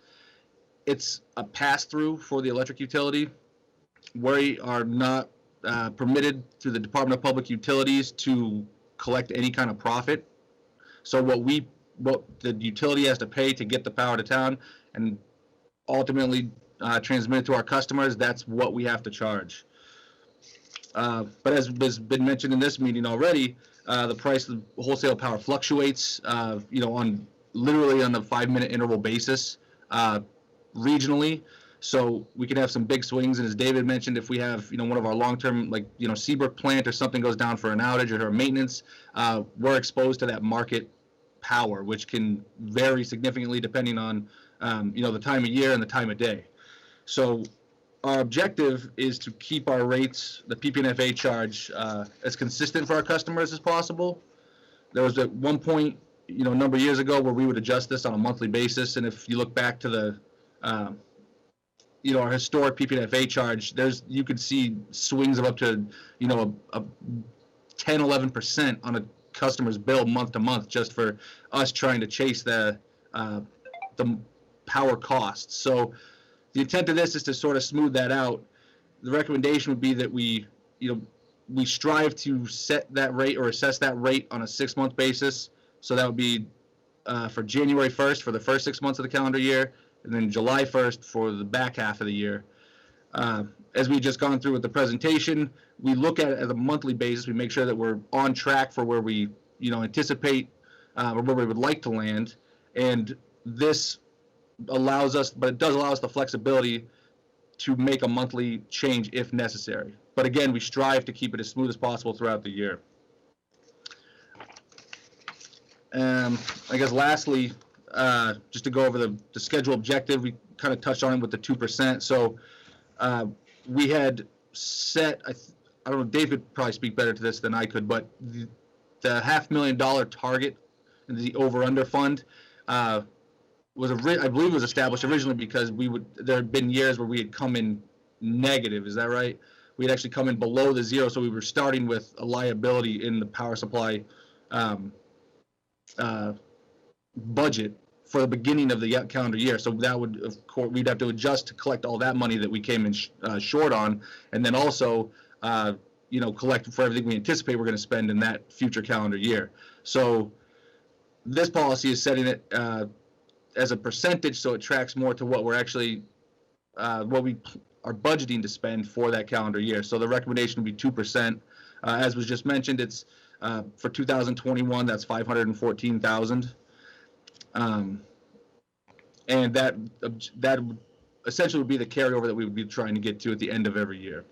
it's a pass-through for the electric utility. We are not permitted through the Department of Public Utilities to collect any kind of profit. So what the utility has to pay to get the power to town and ultimately transmit it to our customers, that's what we have to charge. But as has been mentioned in this meeting already, the price of wholesale power fluctuates, literally on a 5-minute interval basis. Regionally, so we can have some big swings. And as David mentioned, if we have one of our long-term Seabrook plant or something goes down for an outage or maintenance, we're exposed to that market power, which can vary significantly depending on the time of year and the time of day. So our objective is to keep our rates, the PP&FA charge, as consistent for our customers as possible. There was at one point a number of years ago where we would adjust this on a monthly basis, and if you look back to the our historic PP&FA charge, you could see swings of up to a 10-11% on a customer's bill month to month, just for us trying to chase the power costs. So the intent of this is to sort of smooth that out. The recommendation would be that we strive to set that rate or assess that rate on a 6-month basis. So that would be for January 1st for the first 6 months of the calendar year, and then July 1st for the back half of the year. As we've just gone through with the presentation, we look at it as a monthly basis. We make sure that we're on track for where we anticipate or where we would like to land. And this allows us, but it does allow us the flexibility to make a monthly change if necessary. But again, we strive to keep it as smooth as possible throughout the year. I guess lastly, just to go over the schedule objective, we kind of touched on it with the 2%. So we had set, I don't know, Dave could probably speak better to this than I could, but the $500,000 target in the over-under fund was, I believe it was established originally because there had been years where we had come in negative, is that right? We had actually come in below the zero, so we were starting with a liability in the power supply budget for the beginning of the calendar year. So that would, of course, we'd have to adjust to collect all that money that we came in short on, and then also, collect for everything we anticipate we're going to spend in that future calendar year. So this policy is setting it as a percentage, so it tracks more to what we're actually, what we are budgeting to spend for that calendar year. So the recommendation would be 2%. As was just mentioned, it's for 2021, that's $514,000. And that essentially would be the carryover that we would be trying to get to at the end of every year.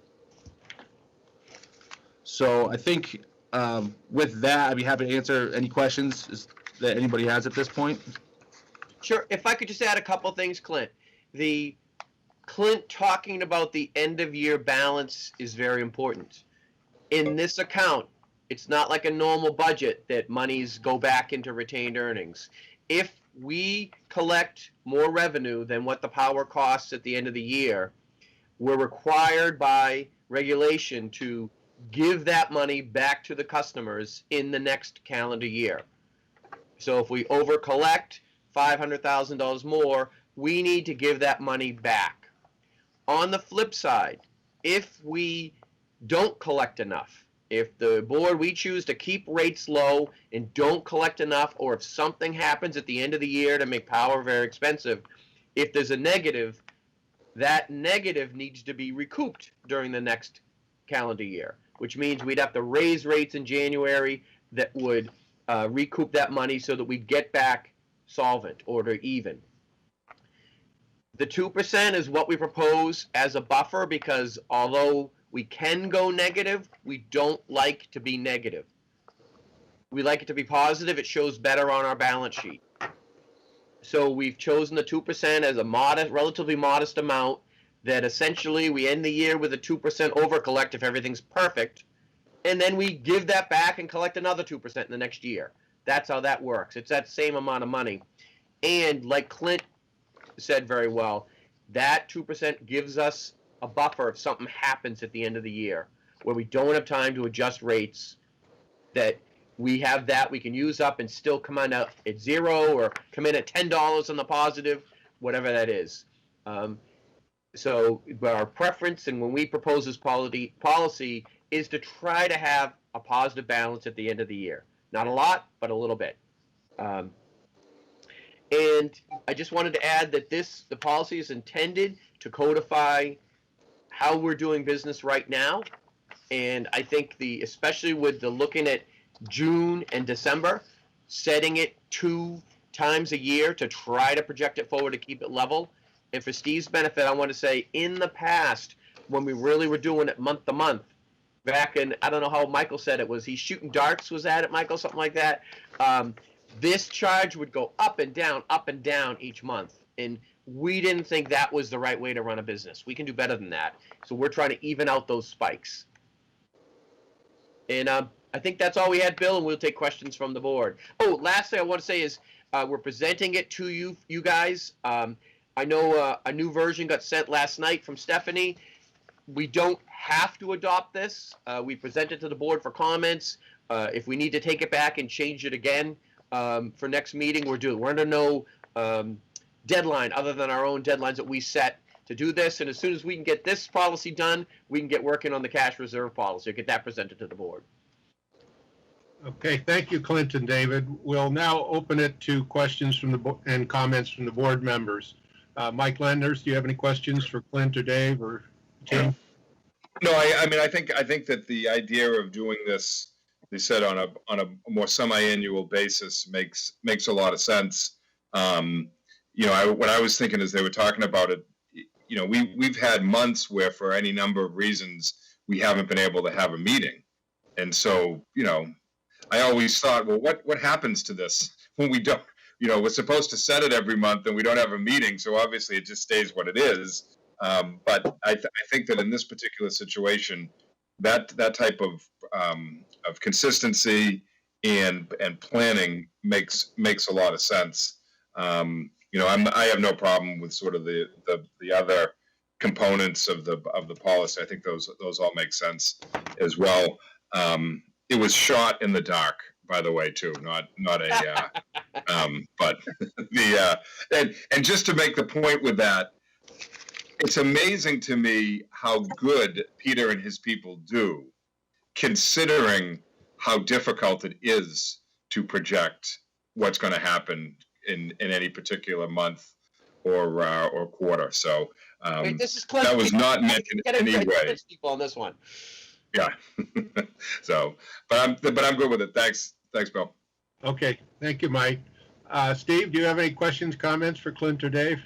So I think with that, I'd be happy to answer any questions that anybody has at this point. Sure. If I could just add a couple things, Clint. Clint talking about the end of year balance is very important. In this account, it's not like a normal budget that monies go back into retained earnings. If we collect more revenue than what the power costs at the end of the year, we're required by regulation to give that money back to the customers in the next calendar year. So if we over collect $500,000 more, we need to give that money back. On the flip side, if we don't collect enough, if the board, we choose to keep rates low and don't collect enough, or if something happens at the end of the year to make power very expensive, if there's a negative, that negative needs to be recouped during the next calendar year, which means we'd have to raise rates in January that would recoup that money so that we'd get back solvent or to even. The 2% is what we propose as a buffer because although we can go negative, we don't like to be negative. We like it to be positive. It shows better on our balance sheet. So we've chosen the 2% as a modest, relatively modest amount that essentially we end the year with a 2% over collect if everything's perfect. And then we give that back and collect another 2% in the next year. That's how that works. It's that same amount of money. And like Clint said very well, that 2% gives us a buffer if something happens at the end of the year where we don't have time to adjust rates, that we have that we can use up and still come in at zero or come in at $10 on the positive, whatever that is. So our preference and when we propose this policy is to try to have a positive balance at the end of the year. Not a lot, but a little bit. And I just wanted to add that the policy is intended to codify how we're doing business right now. And I think especially with the looking at June and December, setting it 2 times a year to try to project it forward to keep it level. And for Steve's benefit, I want to say in the past, when we really were doing it month to month, back in, I don't know how Michael said it was, he's shooting darts, was that it, Michael? Something like that. This charge would go up and down each month. And we didn't think that was the right way to run a business. We can do better than that. So we're trying to even out those spikes. And I think that's all we had, Bill, and we'll take questions from the board. Oh, last thing I want to say is we're presenting it to you guys. I know a new version got sent last night from Stephanie. We don't have to adopt this. We present it to the board for comments. If we need to take it back and change it again for next meeting, we're under no deadline other than our own deadlines that we set to do this. And as soon as we can get this policy done, we can get working on the cash reserve policy, get that presented to the board. Okay, thank you, Clint and David. We'll now open it to questions from and comments from the board members. Mike Lenders, do you have any questions for Clint or Dave or Tim? No, I mean, I think that the idea of doing this, they said on a more semi-annual basis makes a lot of sense. What I was thinking as they were talking about it, we've had months where for any number of reasons we haven't been able to have a meeting, and so I always thought, well, what happens to this when we don't? We're supposed to set it every month and we don't have a meeting, so obviously it just stays what it is. But I think that in this particular situation, that type of consistency and planning makes a lot of sense. I have no problem with sort of the other components of the policy. I think those all make sense as well. It was shot in the dark. by the way, too, not a, but and just to make the point with that, it's amazing to me how good Peter and his people do, considering how difficult it is to project what's going to happen in any particular month or quarter. So Wait, this is Clint. that was not meant in any way. People on this one. Yeah. So, but I'm good with it. Thanks, Bill. Okay, thank you, Mike. Steve, do you have any questions, comments for Clint or Dave?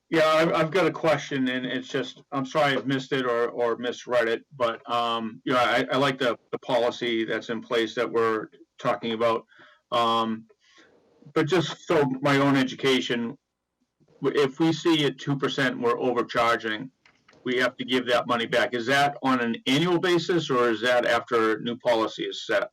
Yeah, I've got a question, and it's just, I'm sorry I've missed it or misread it, but, you know, I like the policy that's in place that we're talking about. But just so my own education, if we see at 2% we're overcharging, we have to give that money back. Is that on an annual basis, or is that after new policy is set?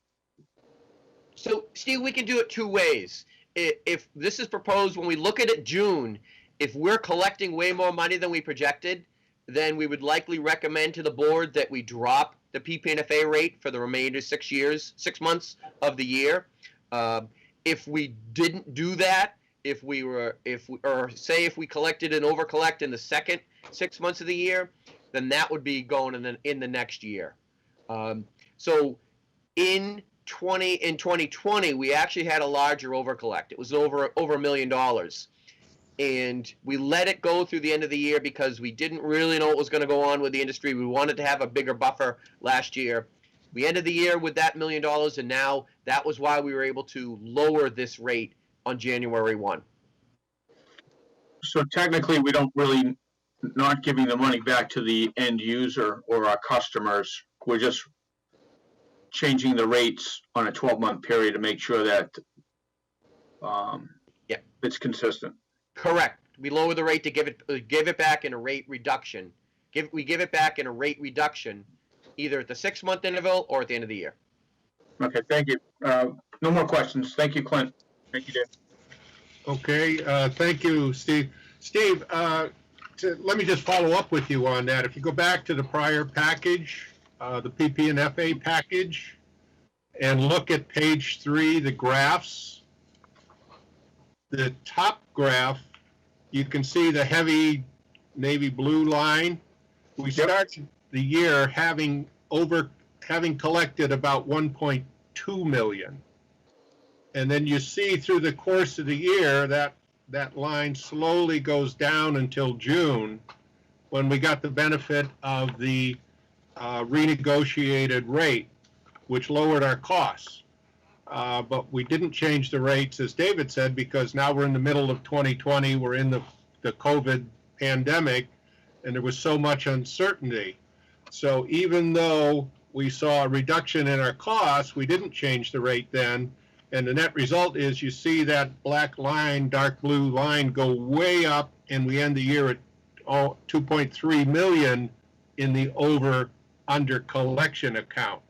So, Steve, we can do it two ways. If this is proposed, when we look at it June, if we're collecting way more money than we projected, then we would likely recommend to the board that we drop the PPNFA rate for the remainder 6 months of the year. If we didn't do that, if we collected and overcollect in the second 6 months of the year, then that would be going in the next year. So in 2020, we actually had a larger overcollect. It was over $1 million. And we let it go through the end of the year because we didn't really know what was going to go on with the industry. We wanted to have a bigger buffer last year. We ended the year with that $1 million, and now that was why we were able to lower this rate on January 1. So technically, we don't really, not giving the money back to the end user or our customers. We're just changing the rates on a 12-month period to make sure that it's consistent. Correct. We lower the rate to give it back in a rate reduction. We give it back in a rate reduction, either at the 6-month interval or at the end of the year. Okay, thank you. No more questions. Thank you, Clint. Thank you, Dave. Okay, thank you, Steve. Steve, let me just follow up with you on that. If you go back to the prior package, the PP&FA package, and look at page 3, the graphs, the top graph, you can see the heavy navy blue line. We started the year having collected about 1.2 million. And then you see through the course of the year that line slowly goes down until June, when we got the benefit of the renegotiated rate, which lowered our costs. But we didn't change the rates, as David said, because now we're in the middle of 2020, we're in the COVID pandemic, and there was so much uncertainty. So even though we saw a reduction in our costs, we didn't change the rate then. And the net result is you see that black line, dark blue line go way up, and we end the year at 2.3 million in the under collection account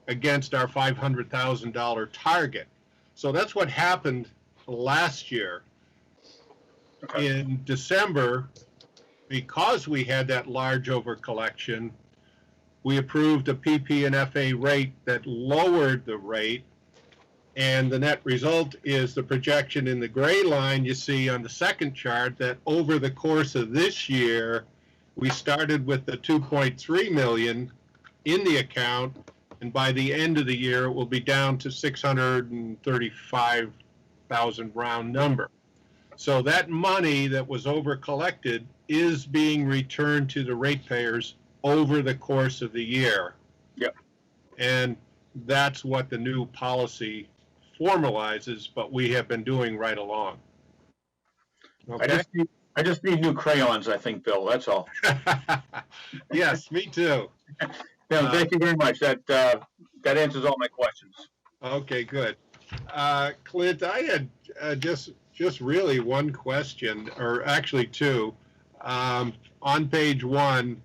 against our $500,000 target. So that's what happened last year. Okay. In December, because we had that large over collection, we approved a PP&FA rate that lowered the rate, and the net result is the projection in the gray line you see on the second chart, that over the course of this year, we started with the 2.3 million in the account, and by the end of the year, it will be down to 635,000 round number. So that money that was over collected is being returned to the ratepayers over the course of the year. Yep. And that's what the new policy formalizes, but we have been doing right along. Okay? I just need new crayons, I think, Bill. That's all. Yes, me too. No, thank you very much. That answers all my questions. Okay, good. Clint, I had just really one question, or actually two. On page 1,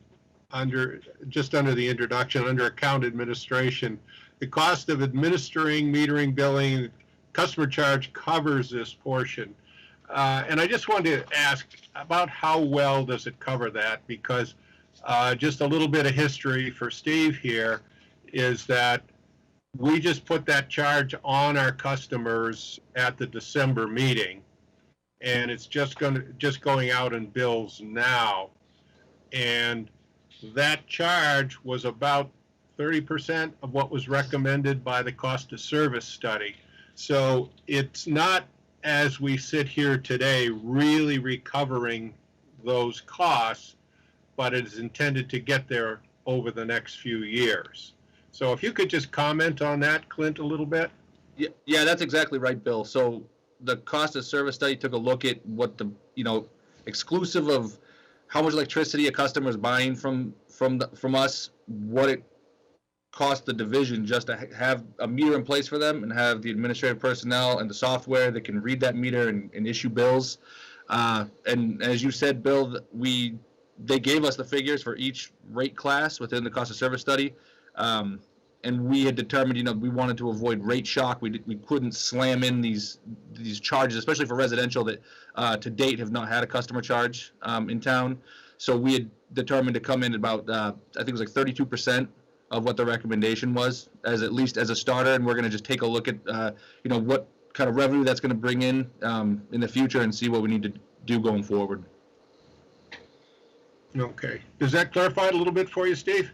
just under the introduction, under account administration, the cost of administering, metering, billing, customer charge covers this portion. And I just wanted to ask about how well does it cover that? Because just a little bit of history for Steve here is that we just put that charge on our customers at the December meeting, and it's just going out in bills now. And that charge was about 30% of what was recommended by the cost of service study. So it's not, as we sit here today, really recovering those costs, but it is intended to get there over the next few years. So if you could just comment on that, Clint, a little bit. Yeah, that's exactly right, Bill. So the cost of service study took a look at what the, exclusive of how much electricity a customer is buying from us, what it cost the division just to have a meter in place for them and have the administrative personnel and the software that can read that meter and issue bills. And as you said, Bill, they gave us the figures for each rate class within the cost of service study. And we had determined, we wanted to avoid rate shock. We couldn't slam in these charges, especially for residential that to date have not had a customer charge in town. So we had determined to come in about, I think it was like 32% of what the recommendation was, at least as a starter. And we're going to just take a look at, what kind of revenue that's going to bring in the future and see what we need to do going forward. Okay. Does that clarify it a little bit for you, Steve?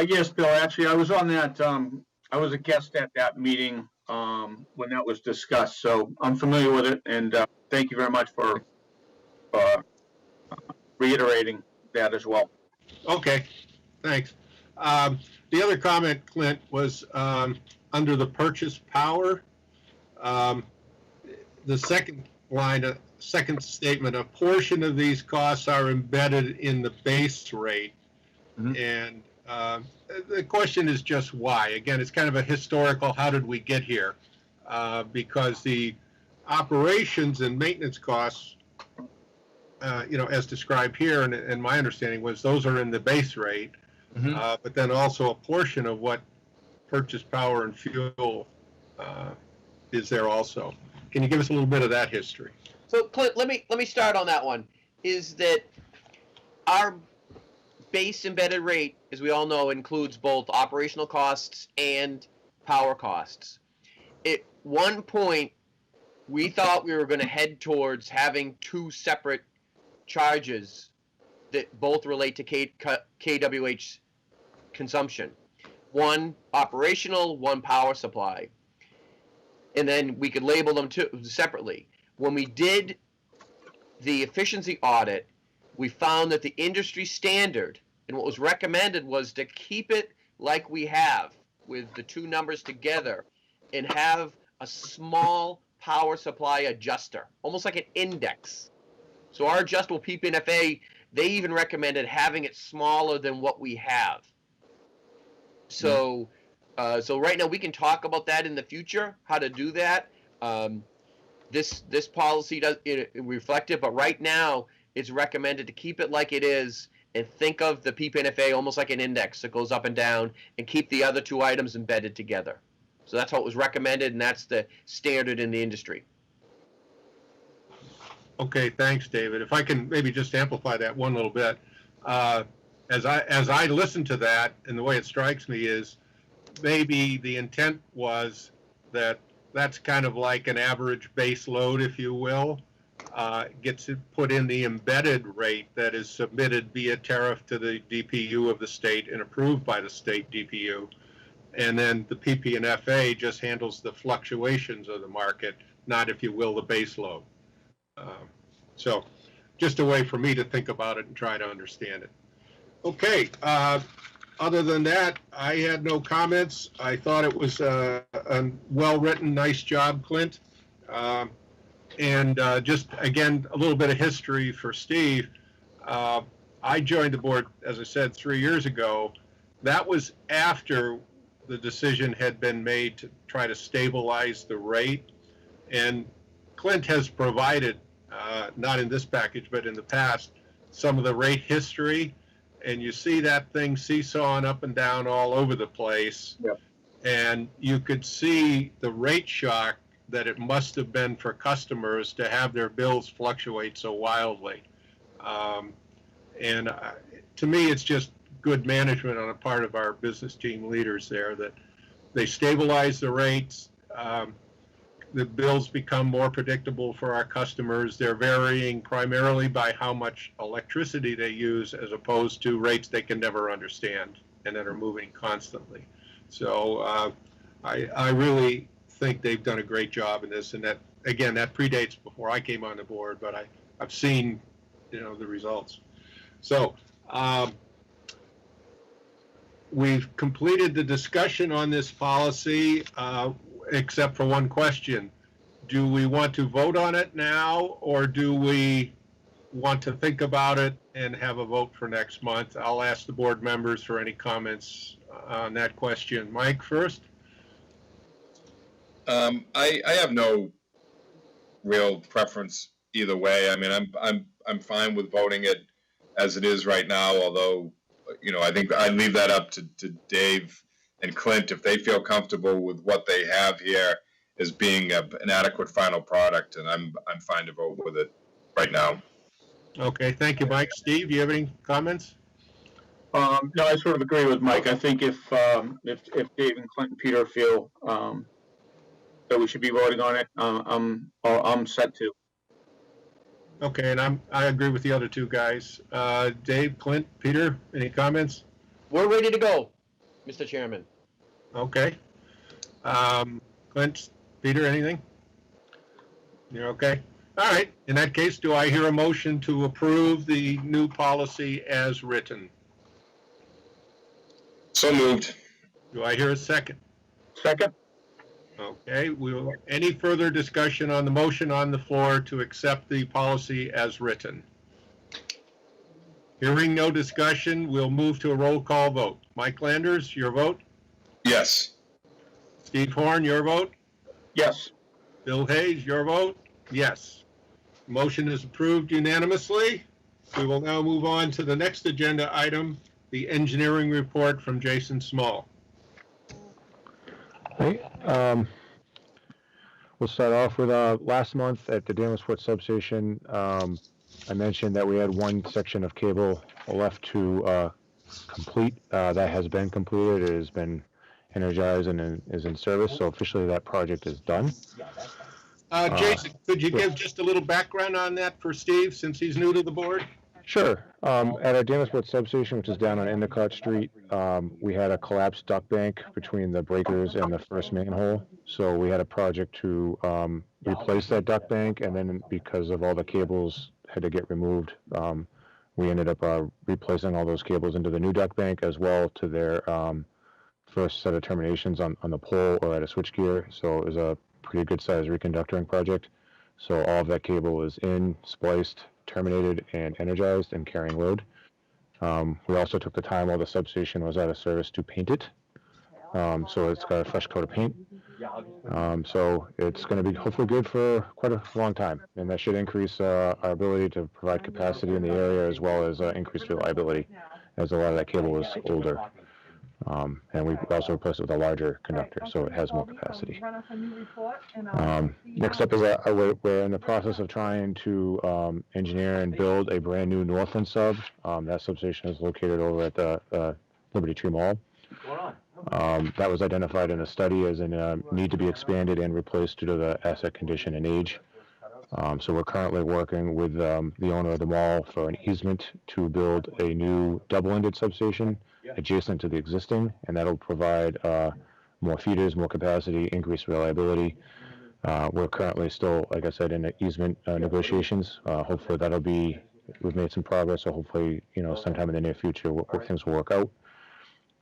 Yes, Bill, actually, I was on that, I was a guest at that meeting, when that was discussed, so I'm familiar with it, and, thank you very much for, reiterating that as well. Okay, thanks. The other comment, Clint, was under the purchase power. The second line, second statement, a portion of these costs are embedded in the base rate. Mm-hmm. And the question is just why. Again, it's kind of a historical, how did we get here? Because the operations and maintenance costs, as described here, and my understanding was those are in the base rate, Mm-hmm. but then also a portion of what purchase power and fuel is there also. Can you give us a little bit of that history? So Clint, let me start on that one. Is that our base embedded rate, as we all know, includes both operational costs and power costs. At one point, we thought we were going to head towards having two separate charges that both relate to kWh consumption. One operational, one power supply. And then we could label them separately. When we did the efficiency audit, we found that the industry standard and what was recommended was to keep it like we have, with the two numbers together, and have a small power supply adjuster, almost like an index. So our adjustable PPNFA, they even recommended having it smaller than what we have. So, so right now we can talk about that in the future, how to do that. This policy does it reflect it, but right now it's recommended to keep it like it is and think of the PPNFA almost like an index that goes up and down, and keep the other two items embedded together. So that's how it was recommended, and that's the standard in the industry. Okay, thanks, David. If I can maybe just amplify that one little bit. As I listen to that, and the way it strikes me is maybe the intent was that that's kind of like an average base load, if you will, gets put in the embedded rate that is submitted via tariff to the DPU of the state and approved by the state DPU. And then the PP&FA just handles the fluctuations of the market, not, if you will, the base load. So just a way for me to think about it and try to understand it. Okay, other than that, I had no comments. I thought it was a well-written, nice job, Clint. And just, again, a little bit of history for Steve. I joined the board, as I said, 3 years ago. That was after the decision had been made to try to stabilize the rate. And Clint has provided, not in this package, but in the past, some of the rate history. And you see that thing seesawing up and down all over the place. Yep. And you could see the rate shock that it must have been for customers to have their bills fluctuate so wildly. And to me, it's just good management on the part of our business team leaders there that they stabilize the rates. The bills become more predictable for our customers. They're varying primarily by how much electricity they use as opposed to rates they can never understand and that are moving constantly. So I really think they've done a great job in this, and that, again, that predates before I came on the board, but I've seen, the results. So we've completed the discussion on this policy, except for one question. Do we want to vote on it now, or do we want to think about it and have a vote for next month? I'll ask the board members for any comments on that question. Mike first. I have no real preference either way. I mean, I'm fine with voting it as it is right now, although, I think I leave that up to Dave and Clint if they feel comfortable with what they have here as being an adequate final product, and I'm fine to vote with it right now. Okay, thank you, Mike. Steve, you have any comments? No, I sort of agree with Mike. I think if Dave and Clint and Peter feel that we should be voting on it, I'm set to. Okay, and I agree with the other two guys. Dave, Clint, Peter, any comments? We're ready to go, Mr. Chairman. Okay. Clint, Peter, anything? You're okay? All right. In that case, do I hear a motion to approve the new policy as written? So moved. Do I hear a second? Second? Okay. Any further discussion on the motion on the floor to accept the policy as written? Hearing no discussion, we'll move to a roll call vote. Mike Landers, your vote? Yes. Steve Horn, your vote? Yes. Bill Hayes, your vote? Yes. Motion is approved unanimously. We will now move on to the next agenda item, the engineering report from Jason Small. Hey, we'll start off with last month at the Danvers substation. I mentioned that we had one section of cable left to complete. That has been completed. It has been energized and is in service. So officially that project is done. Jason, could you give just a little background on that for Steve, since he's new to the board? Sure. At our Danvers substation, which is down on Endicott Street, we had a collapsed duct bank between the breakers and the first manhole. So we had a project to replace that duct bank, and then because of all the cables had to get removed, we ended up replacing all those cables into the new duct bank, as well to their first set of terminations on the pole or at a switchgear. So it was a pretty good sized reconductoring project. So all of that cable is in, spliced, terminated, and energized and carrying load. We also took the time while the substation was out of service to paint it. So it's got a fresh coat of paint. So it's going to be hopefully good for quite a long time. And that should increase our ability to provide capacity in the area, as well as increase reliability, as a lot of that cable was older. And we also replaced it with a larger conductor, so it has more capacity. Next up is we're in the process of trying to engineer and build a brand new Northland sub. That substation is located over at the Liberty Tree Mall. That was identified in a study as a need to be expanded and replaced due to the asset condition and age. So we're currently working with the owner of the mall for an easement to build a new double-ended substation adjacent to the existing, and that'll provide more feeders, more capacity, increased reliability. We're currently still, like I said, in the easement negotiations. Hopefully we've made some progress, so hopefully, sometime in the near future, things will work out.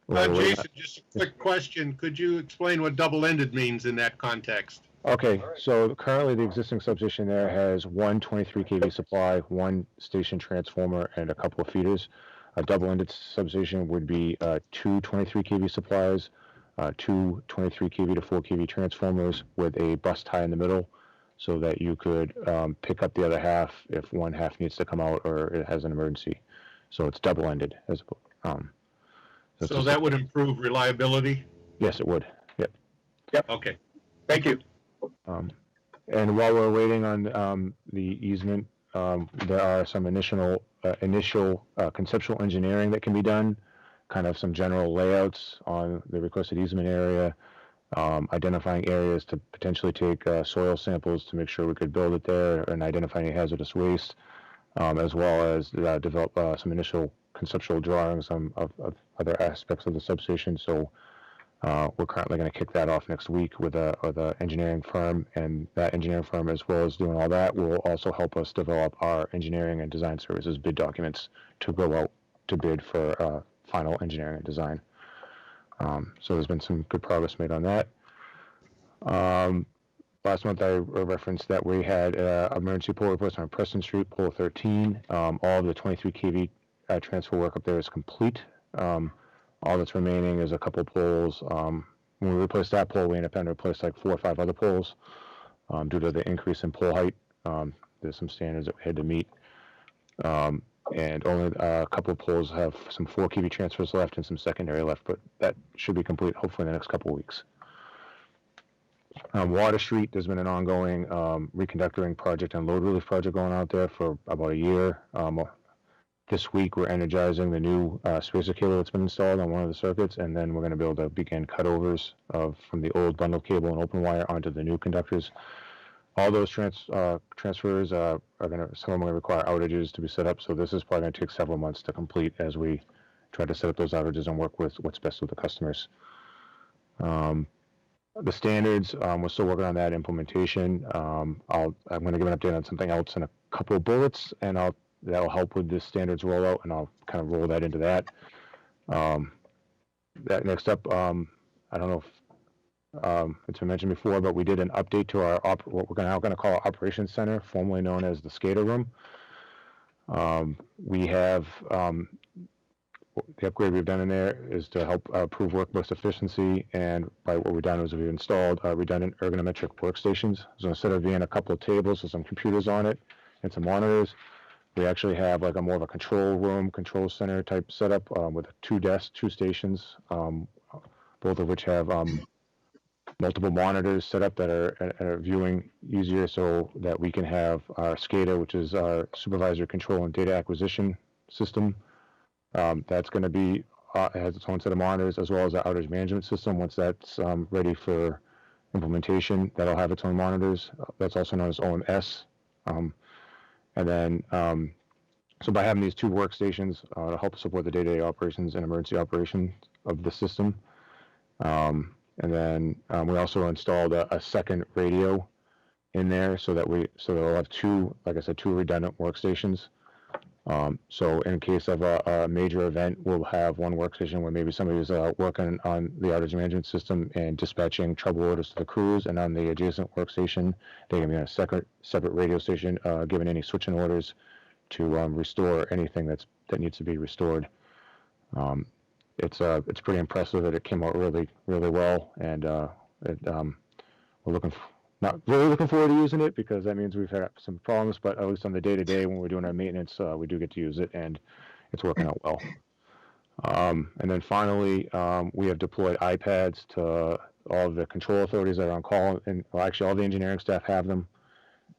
Jason, just a quick question. Could you explain what double-ended means in that context? Okay, so currently the existing substation there has one 23 kV supply, one station transformer, and a couple of feeders. A double-ended substation would be two 23 kV supplies, two 23 kV to 4 kV transformers with a bus tie in the middle, so that you could pick up the other half if one half needs to come out or it has an emergency. So it's double-ended. So that would improve reliability? Yes, it would. Yep. Okay. Thank you. And while we're waiting on the easement, there are some initial conceptual engineering that can be done, kind of some general layouts on the requested easement area, identifying areas to potentially take soil samples to make sure we could build it there, and identifying hazardous waste, as well as develop some initial conceptual drawings of other aspects of the substation. So we're currently going to kick that off next week with a engineering firm, and that engineering firm, as well as doing all that, will also help us develop our engineering and design services bid documents to go out to bid for final engineering and design. So there's been some good progress made on that. Last month I referenced that we had emergency pole replacement on Preston Street, pole 13. All of the 23 kV transfer work up there is complete. All that's remaining is a couple poles. When we replaced that pole, we ended up having to replace like 4 or 5 other poles due to the increase in pole height. There's some standards that we had to meet. And only a couple of poles have some 4 kV transfers left and some secondary left, but that should be complete hopefully in the next couple of weeks. Water Street, there's been an ongoing reconductoring project and load relief project going out there for about a year. This week we're energizing the new spacer cable that's been installed on one of the circuits, and then we're going to be able to begin cutovers from the old bundle cable and open wire onto the new conductors. All those transfers are going to, some of them are going to require outages to be set up, so this is probably going to take several months to complete as we try to set up those outages and work with what's best with the customers. The standards, we're still working on that implementation. I'm going to give an update on something else in a couple of bullets, and that'll help with this standards rollout, and I'll kind of roll that into that. That next up, I don't know if it's been mentioned before, but we did an update to our what we're now going to call our operations center, formerly known as the SCADA room. We have the upgrade we've done in there is to help improve workforce efficiency, and by what we've done is we've installed redundant ergonometric workstations. So instead of being a couple of tables with some computers on it and some monitors, we actually have like a more of a control room, control center type setup with 2 desks, 2 stations, both of which have multiple monitors set up that are viewing easier, so that we can have our SCADA, which is our supervisory control and data acquisition system. That's going to be has its own set of monitors, as well as our outage management system. Once that's ready for implementation, that'll have its own monitors. That's also known as OMS. And then, so by having these 2 workstations to help support the day-to-day operations and emergency operation of the system. And then we also installed a second radio in there so that we'll have 2, like I said, 2 redundant workstations. So in case of a major event, we'll have one workstation where maybe somebody's working on the outage management system and dispatching trouble orders to the crews, and on the adjacent workstation, they can be on a separate radio station, giving any switching orders to restore anything that needs to be restored. It's pretty impressive that it came out really, really well, and we're not really looking forward to using it, because that means we've had some problems, but at least on the day-to-day when we're doing our maintenance, we do get to use it, and it's working out well. And then finally, we have deployed iPads to all of the control authorities that are on call, and well, actually all the engineering staff have them,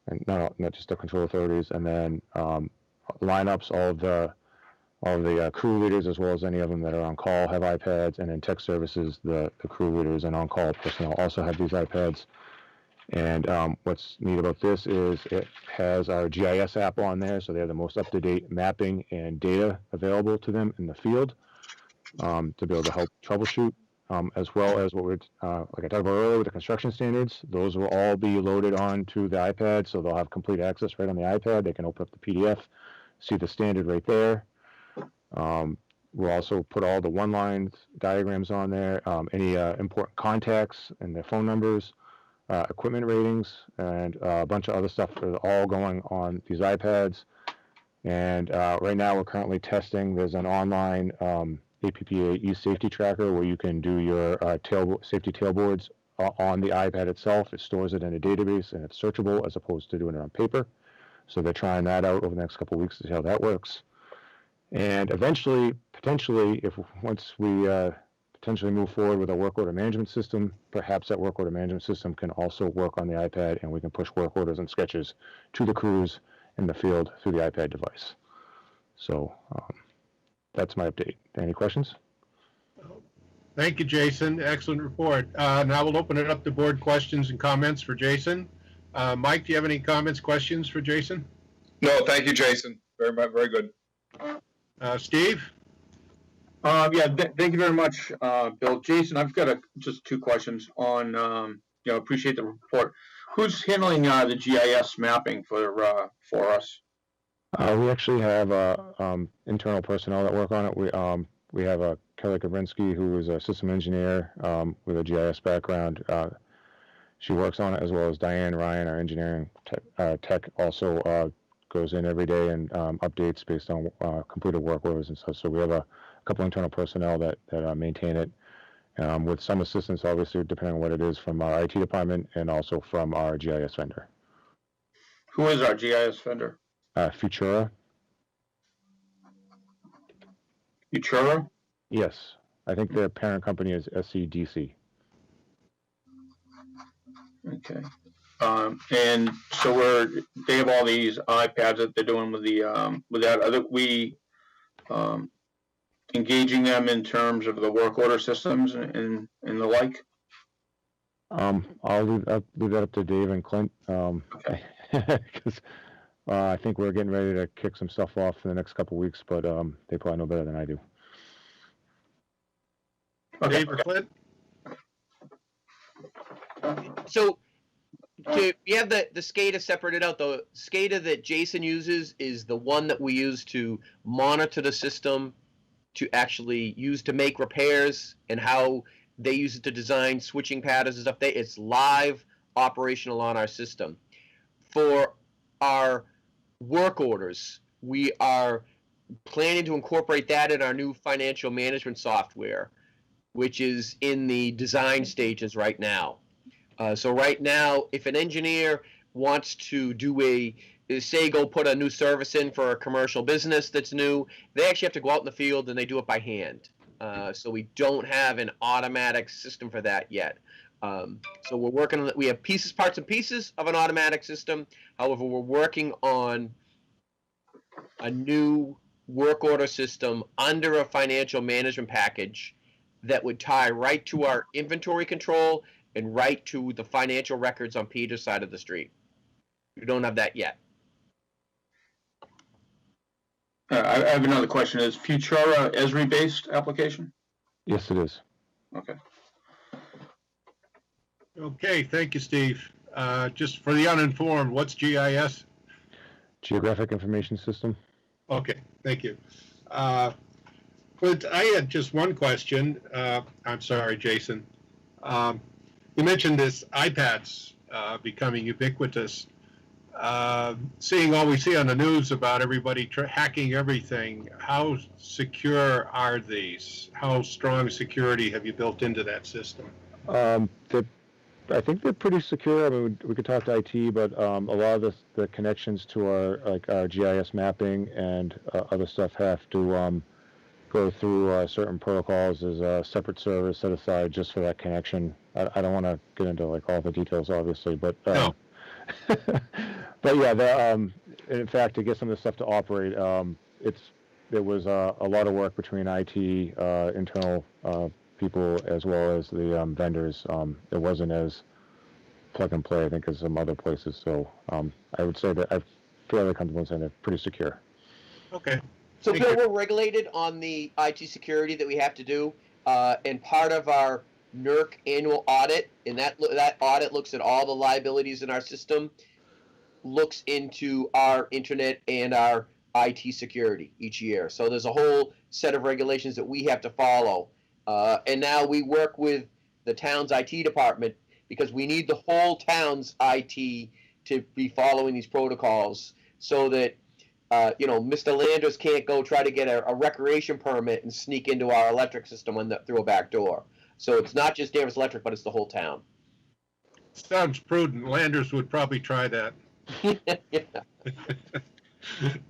and not just the control authorities. And then lineups, all of the crew leaders, as well as any of them that are on call, have iPads, and in tech services, the crew leaders and on-call personnel also have these iPads. And what's neat about this is it has our GIS app on there, so they have the most up-to-date mapping and data available to them in the field to be able to help troubleshoot, as well as what we're, like I talked about earlier with the construction standards. Those will all be loaded onto the iPad, so they'll have complete access right on the iPad. They can open up the PDF, see the standard right there. We'll also put all the one-line diagrams on there, any important contacts and their phone numbers, equipment ratings, and a bunch of other stuff that are all going on these iPads. And right now we're currently testing, there's an online APPA e-safety tracker where you can do your safety tailboards on the iPad itself. It stores it in a database and it's searchable as opposed to doing it on paper. So they're trying that out over the next couple of weeks to see how that works. And eventually, potentially, once we potentially move forward with a work order management system, perhaps that work order management system can also work on the iPad, and we can push work orders and sketches to the crews in the field through the iPad device. So that's my update. Any questions? Thank you, Jason. Excellent report. Now we'll open it up to board questions and comments for Jason. Mike, do you have any comments, questions for Jason? No, thank you, Jason. Very much, very good. Steve? Thank you very much, Bill. Jason, I've got just two questions on, appreciate the report. Who's handling the GIS mapping for us? We actually have internal personnel that work on it. We have Kelly Kabrinsky, who is a system engineer with a GIS background. She works on it, as well as Diane Ryan, our engineering tech, also goes in every day and updates based on completed work orders and stuff. So we have a couple internal personnel that maintain it, with some assistance, obviously, depending on what it is, from our IT department and also from our GIS vendor. Who is our GIS vendor? Futura. Futura? Yes. I think their parent company is SCDC. Okay. And so they have all these iPads that they're doing with that. Are we engaging them in terms of the work order systems and the like? I'll leave that up to Dave and Clint. Okay. Because I think we're getting ready to kick some stuff off in the next couple of weeks, but they probably know better than I do. Okay. Dave or Clint? So you have the SCADA separated out. The SCADA that Jason uses is the one that we use to monitor the system, to actually use to make repairs, and how they use it to design switching patterns and stuff. It's live operational on our system. For our work orders, we are planning to incorporate that in our new financial management software, which is in the design stages right now. So right now, if an engineer wants to do say go put a new service in for a commercial business that's new, they actually have to go out in the field and they do it by hand. So we don't have an automatic system for that yet. So we're working on it. We have parts and pieces of an automatic system. However, we're working on a new work order system under a financial management package that would tie right to our inventory control and right to the financial records on Peter's side of the street. We don't have that yet. I have another question. Is Futura Esri-based application? Yes, it is. Okay. Okay, thank you, Steve. Just for the uninformed, what's GIS? Geographic Information System. Okay, thank you. Clint, I had just one question. I'm sorry, Jason. You mentioned this iPads becoming ubiquitous. Seeing all we see on the news about everybody hacking everything, how secure are these? How strong security have you built into that system? I think they're pretty secure. I mean, we could talk to IT, but a lot of the connections to our GIS mapping and other stuff have to go through certain protocols. There's a separate server set aside just for that connection. I don't want to get into all the details, obviously, but No. but yeah, in fact, to get some of this stuff to operate, there was a lot of work between IT, internal people, as well as the vendors. It wasn't as plug and play, I think, as some other places. So I would say that I'm fairly comfortable saying they're pretty secure. Okay. So Thank Bill, you. we're regulated on the IT security that we have to do, and part of our NERC annual audit, and that audit looks at all the liabilities in our system, looks into our internet and our IT security each year. So there's a whole set of regulations that we have to follow, and now we work with the town's IT department because we need the whole town's IT to be following these protocols, so that Mr. Landers can't go try to get a recreation permit and sneak into our electric system through a back door. So it's not just Danvers Electric, but it's the whole town. Sounds prudent. Landers would probably try that. Yeah,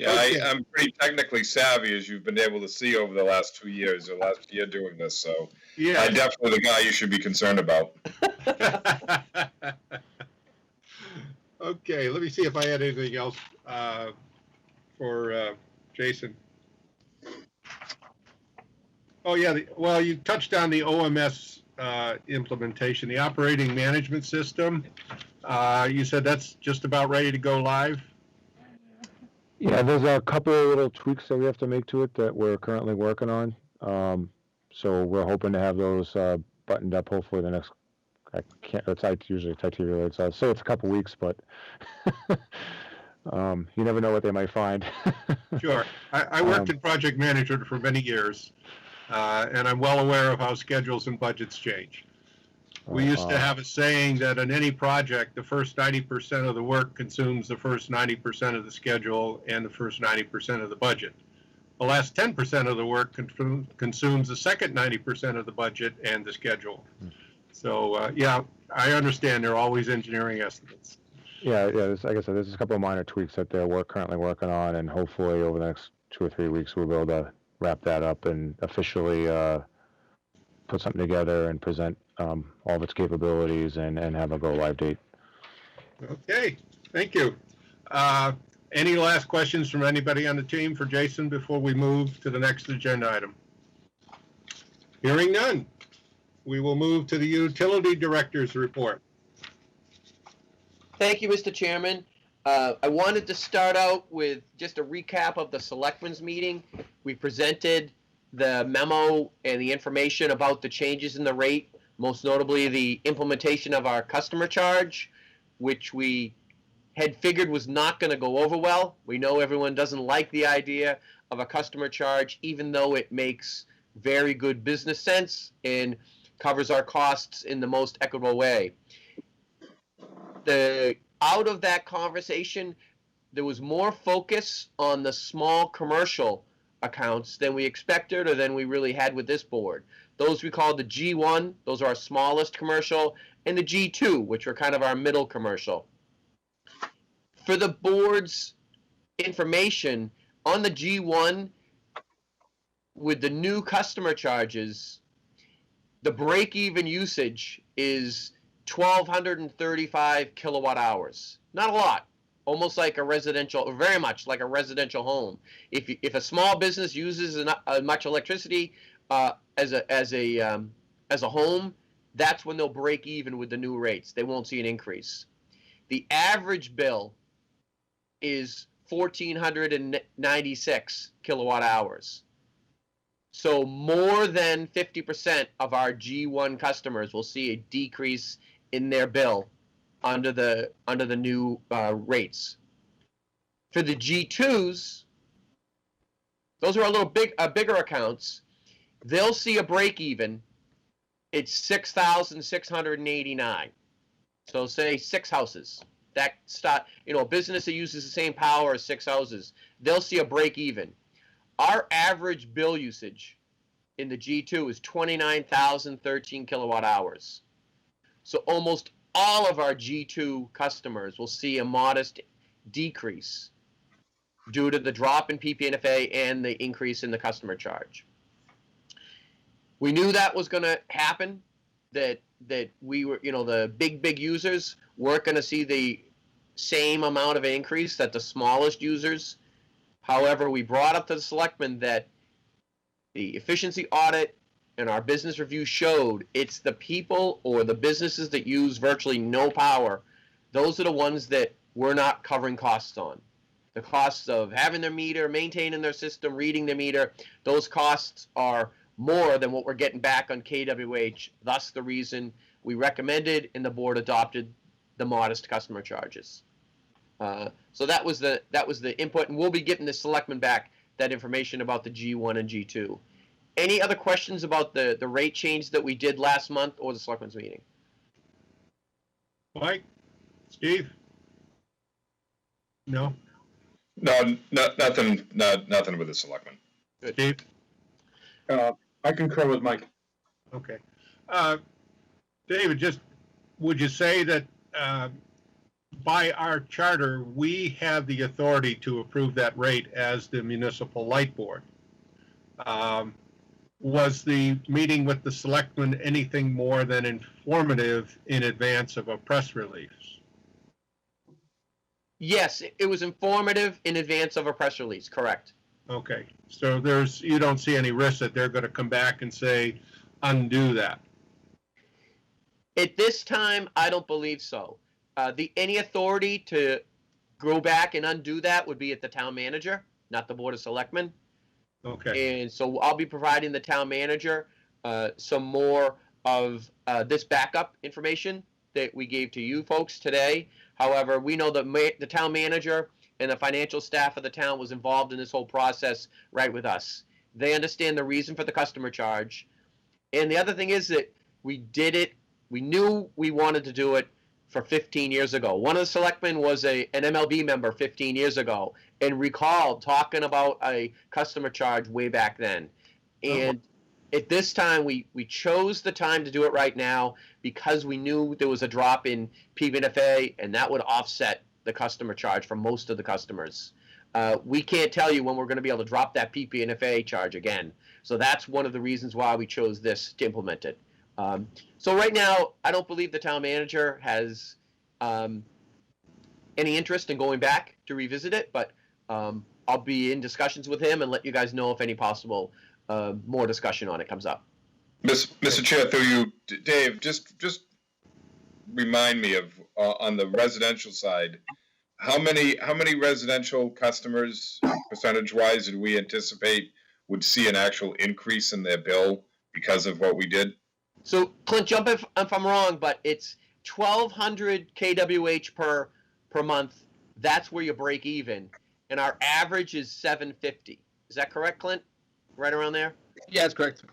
Okay. I'm pretty technically savvy, as you've been able to see over the last 2 years, or last year doing this. So Yeah. I'm definitely the guy you should be concerned about. Okay, let me see if I had anything else for Jason. Oh, yeah, well, you touched on the OMS implementation, the operating management system. You said that's just about ready to go live? Yeah, there's a couple of little tweaks that we have to make to it that we're currently working on. So we're hoping to have those buttoned up hopefully the next, I can't, usually it's IT related, so I'd say it's a couple weeks, but you never know what they might find. Sure. I worked in project management for many years, and I'm well aware of how schedules and budgets change. We used to have a saying that on any project, the first 90% of the work consumes the first 90% of the schedule and the first 90% of the budget. The last 10% of the work consumes the second 90% of the budget and the schedule. So, yeah, I understand there are always engineering estimates. Yeah, like I said, there's a couple of minor tweaks that they're currently working on, and hopefully over the next 2 or 3 weeks, we'll be able to wrap that up and officially put something together and present all of its capabilities and have a go live date. Okay, thank you. Any last questions from anybody on the team for Jason before we move to the next agenda item? Hearing none, we will move to the utility director's report. Thank you, Mr. Chairman. I wanted to start out with just a recap of the selectmen's meeting. We presented the memo and the information about the changes in the rate, most notably the implementation of our customer charge, which we had figured was not going to go over well. We know everyone doesn't like the idea of a customer charge, even though it makes very good business sense and covers our costs in the most equitable way. Out of that conversation, there was more focus on the small commercial accounts than we expected or than we really had with this board. Those we call the G1, those are our smallest commercial, and the G2, which are kind of our middle commercial. For the board's information, on the G1, with the new customer charges, the break-even usage is 1,235 kilowatt hours. Not a lot. Almost like a residential, or very much like a residential home. If a small business uses much electricity as a home, that's when they'll break even with the new rates. They won't see an increase. The average bill is 1,496 kilowatt hours. So more than 50% of our G1 customers will see a decrease in their bill under the new rates. For the G2s, those are bigger accounts. They'll see a break even. It's 6,689. So say 6 houses. That a business that uses the same power as 6 houses, they'll see a break even. Our average bill usage in the G2 is 29,013 kilowatt hours. So almost all of our G2 customers will see a modest decrease due to the drop in PPNFA and the increase in the customer charge. We knew that was going to happen, that we were, the big users weren't going to see the same amount of increase that the smallest users. However, we brought up to the selectmen that the efficiency audit and our business review showed it's the people or the businesses that use virtually no power. Those are the ones that we're not covering costs on. The costs of having their meter, maintaining their system, reading the meter, those costs are more than what we're getting back on KWH. Thus the reason we recommended and the board adopted the modest customer charges. So that was the input, and we'll be getting the selectmen back that information about the G1 and G2. Any other questions about the rate change that we did last month or the selectmen's meeting? Mike? Steve? No? No, nothing with the selectmen. Good. Steve? I concur with Mike. Okay. David, just would you say that by our charter, we have the authority to approve that rate as the Municipal Light Board? Was the meeting with the selectmen anything more than informative in advance of a press release? Yes, it was informative in advance of a press release, correct. Okay, so you don't see any risk that they're gonna come back and say, undo that? At this time, I don't believe so. Any authority to go back and undo that would be at the town manager, not the Board of Selectmen. Okay, And so I'll be providing the town manager some more of this backup information that we gave to you folks today. However, we know that the town manager and the financial staff of the town was involved in this whole process right with us. They understand the reason for the customer charge. And the other thing is that we did it, we knew we wanted to do it for 15 years ago. One of the selectmen was an MLB member 15 years ago and recalled talking about a customer charge way back then. And at this time, we chose the time to do it right now because we knew there was a drop in PVNFA, and that would offset the customer charge for most of the customers. We can't tell you when we're going to be able to drop that PVNFA charge again. So that's one of the reasons why we chose this to implement it. So right now, I don't believe the town manager has any interest in going back to revisit it, but I'll be in discussions with him and let you guys know if any possible more discussion on it comes up. Mr. Chair, through you, Dave, just remind me of, on the residential side, how many residential customers, percentage-wise, did we anticipate would see an actual increase in their bill because of what we did? So Clint, jump if I'm wrong, but it's 1,200 kWh per month. That's where you break even, and our average is 750. Is that correct, Clint? Right around there. Yeah, that's correct.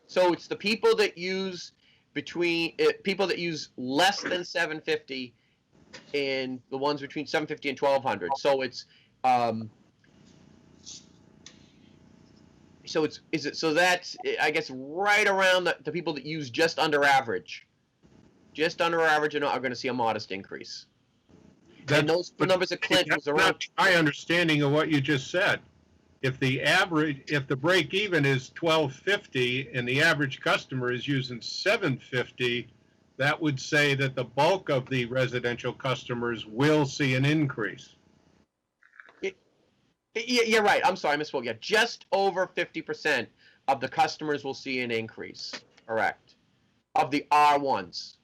So it's the people that use people that use less than 750, and the ones between 750 and 1,200. So it's so that's, I guess, right around the people that use just under average. Just under average are going to see a modest increase. And those numbers that Clint was around. That's not my understanding of what you just said. If the break even is 1,250 and the average customer is using 750, that would say that the bulk of the residential customers will see an increase. You're right. I'm sorry, I misspoke. Yeah, just over 50% of the customers will see an increase. Correct. Of the R1s.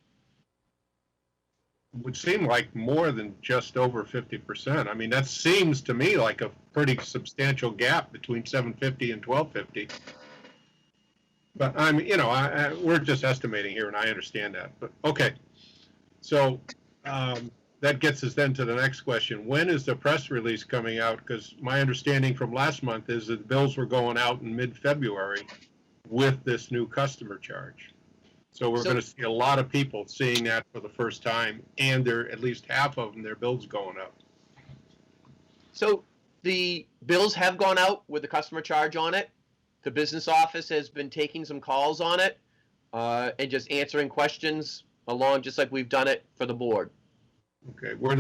Would seem like more than just over 50%. I mean, that seems to me like a pretty substantial gap between 750 and 1,250. But we're just estimating here, and I understand that. But okay, so that gets us then to the next question. When is the press release coming out? Because my understanding from last month is that the bills were going out in mid-February with this new customer charge. So we're going to see a lot of people seeing that for the first time, and at least half of them, their bills going up. So the bills have gone out with the customer charge on it. The business office has been taking some calls on it and just answering questions along, just like we've done it for the board. Okay. Was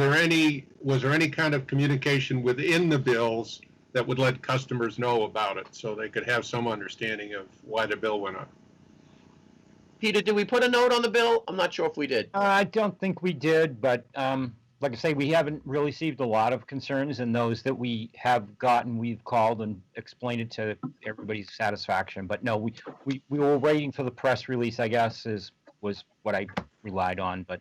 there any kind of communication within the bills that would let customers know about it so they could have some understanding of why the bill went up? Peter, did we put a note on the bill? I'm not sure if we did. I don't think we did, but like I say, we haven't really received a lot of concerns, and those that we have gotten, we've called and explained it to everybody's satisfaction. But no, we were waiting for the press release, I guess, was what I relied on. But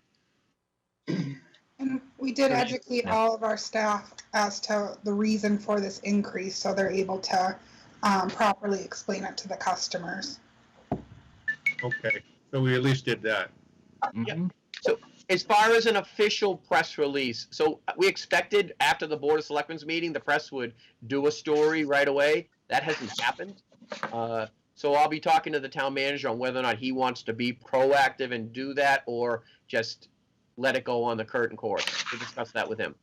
And we did educate all of our staff as to the reason for this increase, so they're able to properly explain it to the customers. Okay, so we at least did that. Yeah. So as far as an official press release, so we expected after the Board of Selectmen's meeting, the press would do a story right away. That hasn't happened. So I'll be talking to the town manager on whether or not he wants to be proactive and do that, or just let it go on the current course. We'll discuss that with him.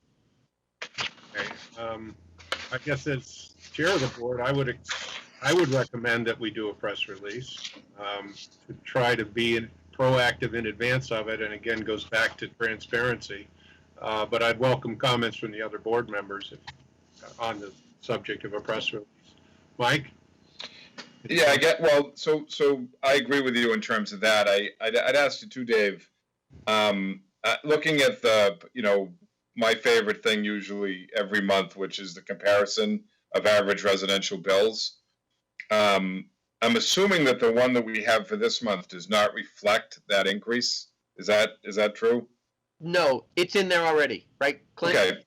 Okay. I guess as chair of the board, I would recommend that we do a press release to try to be proactive in advance of it, and again goes back to transparency. But I'd welcome comments from the other board members on the subject of a press release. Mike? Yeah, so I agree with you in terms of that. I'd ask you too, Dave. Looking at my favorite thing usually every month, which is the comparison of average residential bills. I'm assuming that the one that we have for this month does not reflect that increase. Is that true? No, it's in there already, right, Clint? Okay.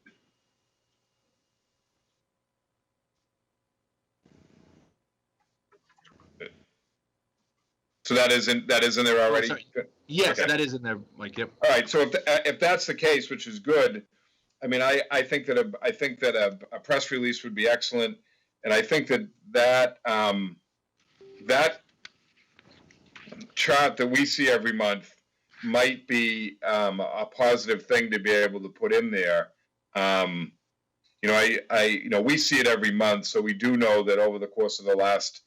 So that is in there already? sorry. Yes, Okay. that is in there, Mike. Yep. All right, so if that's the case, which is good, I mean, I think that a press release would be excellent, and I think that chart that we see every month might be a positive thing to be able to put in there. We see it every month, so we do know that over the course of the last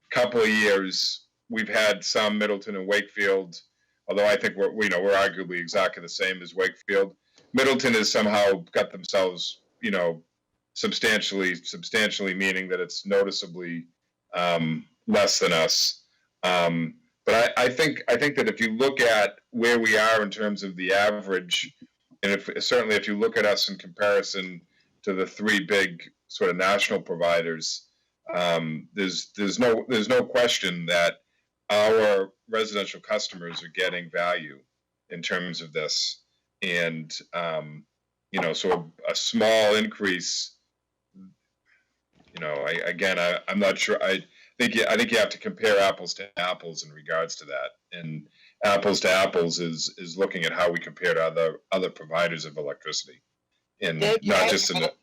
couple of years, we've had some Middleton and Wakefield, although I think we're arguably exactly the same as Wakefield. Middleton has somehow got themselves, substantially, meaning that it's noticeably less than us. But I think that if you look at where we are in terms of the average, and certainly if you look at us in comparison to the three big sort of national providers, there's no question that our residential customers are getting value in terms of this, and so a small increase. I'm not sure. I think you have to compare apples to apples in regards to that, and apples to apples is looking at how we compare to other providers of electricity, and Thank you. not just in the.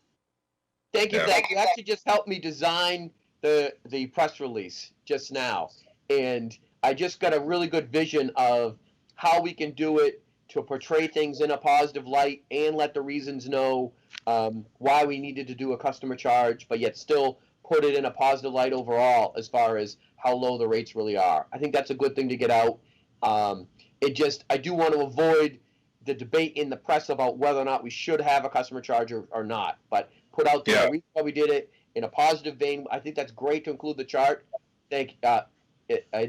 Thank you, Yeah. Zach. You actually just helped me design the press release just now. And I just got a really good vision of how we can do it to portray things in a positive light and let the reasons know why we needed to do a customer charge, but yet still put it in a positive light overall as far as how low the rates really are. I think that's a good thing to get out. I do want to avoid the debate in the press about whether or not we should have a customer charge or not, but put out there the reason why we did it in a positive vein. I think that's great to include the chart.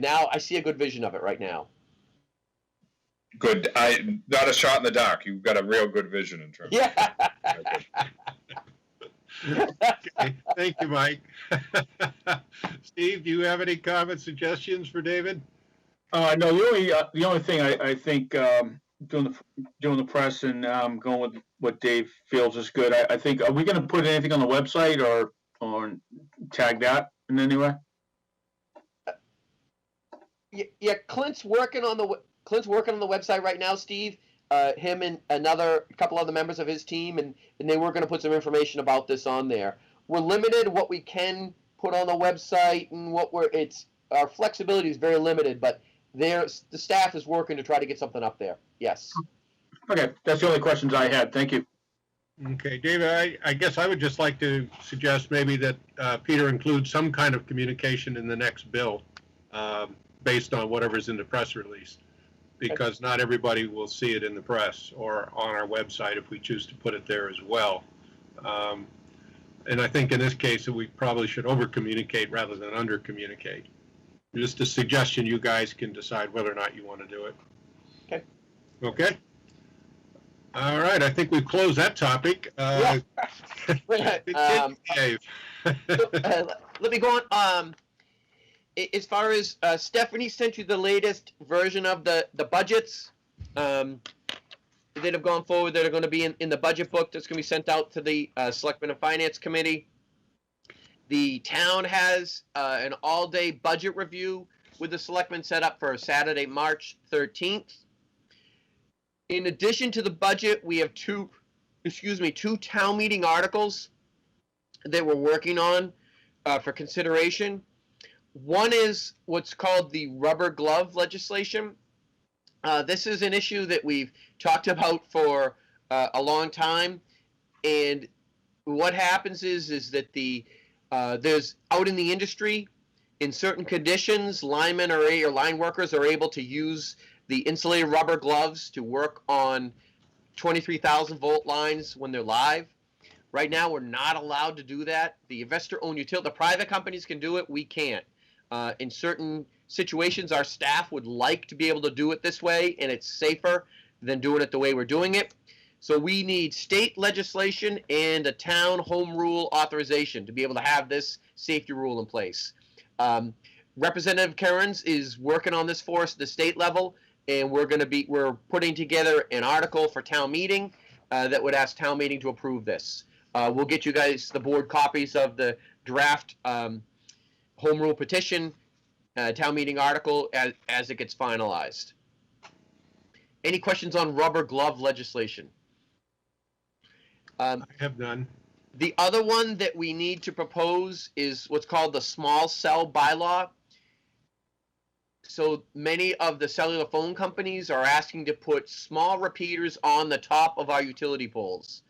Now I see a good vision of it right now. Good. Not a shot in the dark. You've got a real good vision in terms. Yeah. Okay, thank you, Mike. Steve, do you have any comments, suggestions for David? No, the only thing I think doing the press and going with what Dave feels is good. I think, are we going to put anything on the website or tag that in any way? Yeah, Clint's working on the website right now, Steve. Him and a couple other members of his team, and they were going to put some information about this on there. We're limited what we can put on the website, and our flexibility is very limited, but the staff is working to try to get something up there. Yes. Okay, that's the only questions I had. Thank you. Okay, David, I guess I would just like to suggest maybe that Peter include some kind of communication in the next bill based on whatever's in the press release, because not everybody will see it in the press or on our website if we choose to put it there as well. And I think in this case, we probably should over-communicate rather than under-communicate. Just a suggestion. You guys can decide whether or not you want to do it. Okay. Okay. All right. I think we've closed that topic. Yeah. Dave. Let me go on. As far as Stephanie sent you the latest version of the budgets that have gone forward, that are going to be in the budget book that's going to be sent out to the Selectmen and Finance Committee. The town has an all-day budget review with the selectmen set up for Saturday, March 13th. In addition to the budget, we have two town meeting articles that we're working on for consideration. One is what's called the rubber glove legislation. This is an issue that we've talked about for a long time, and what happens is that there's out in the industry, in certain conditions, linemen or line workers are able to use the insulated rubber gloves to work on 23,000 volt lines when they're live. Right now, we're not allowed to do that. The investor-owned utility, the private companies can do it. We can't. In certain situations, our staff would like to be able to do it this way, and it's safer than doing it the way we're doing it. So we need state legislation and a town home rule authorization to be able to have this safety rule in place. Representative Kerns is working on this for us at the state level, and we're putting together an article for town meeting that would ask town meeting to approve this. We'll get you guys, the board, copies of the draft home rule petition town meeting article as it gets finalized. Any questions on rubber glove legislation? I have none. The other one that we need to propose is what's called the small cell bylaw. So many of the cellular phone companies are asking to put small repeaters on the top of our utility poles,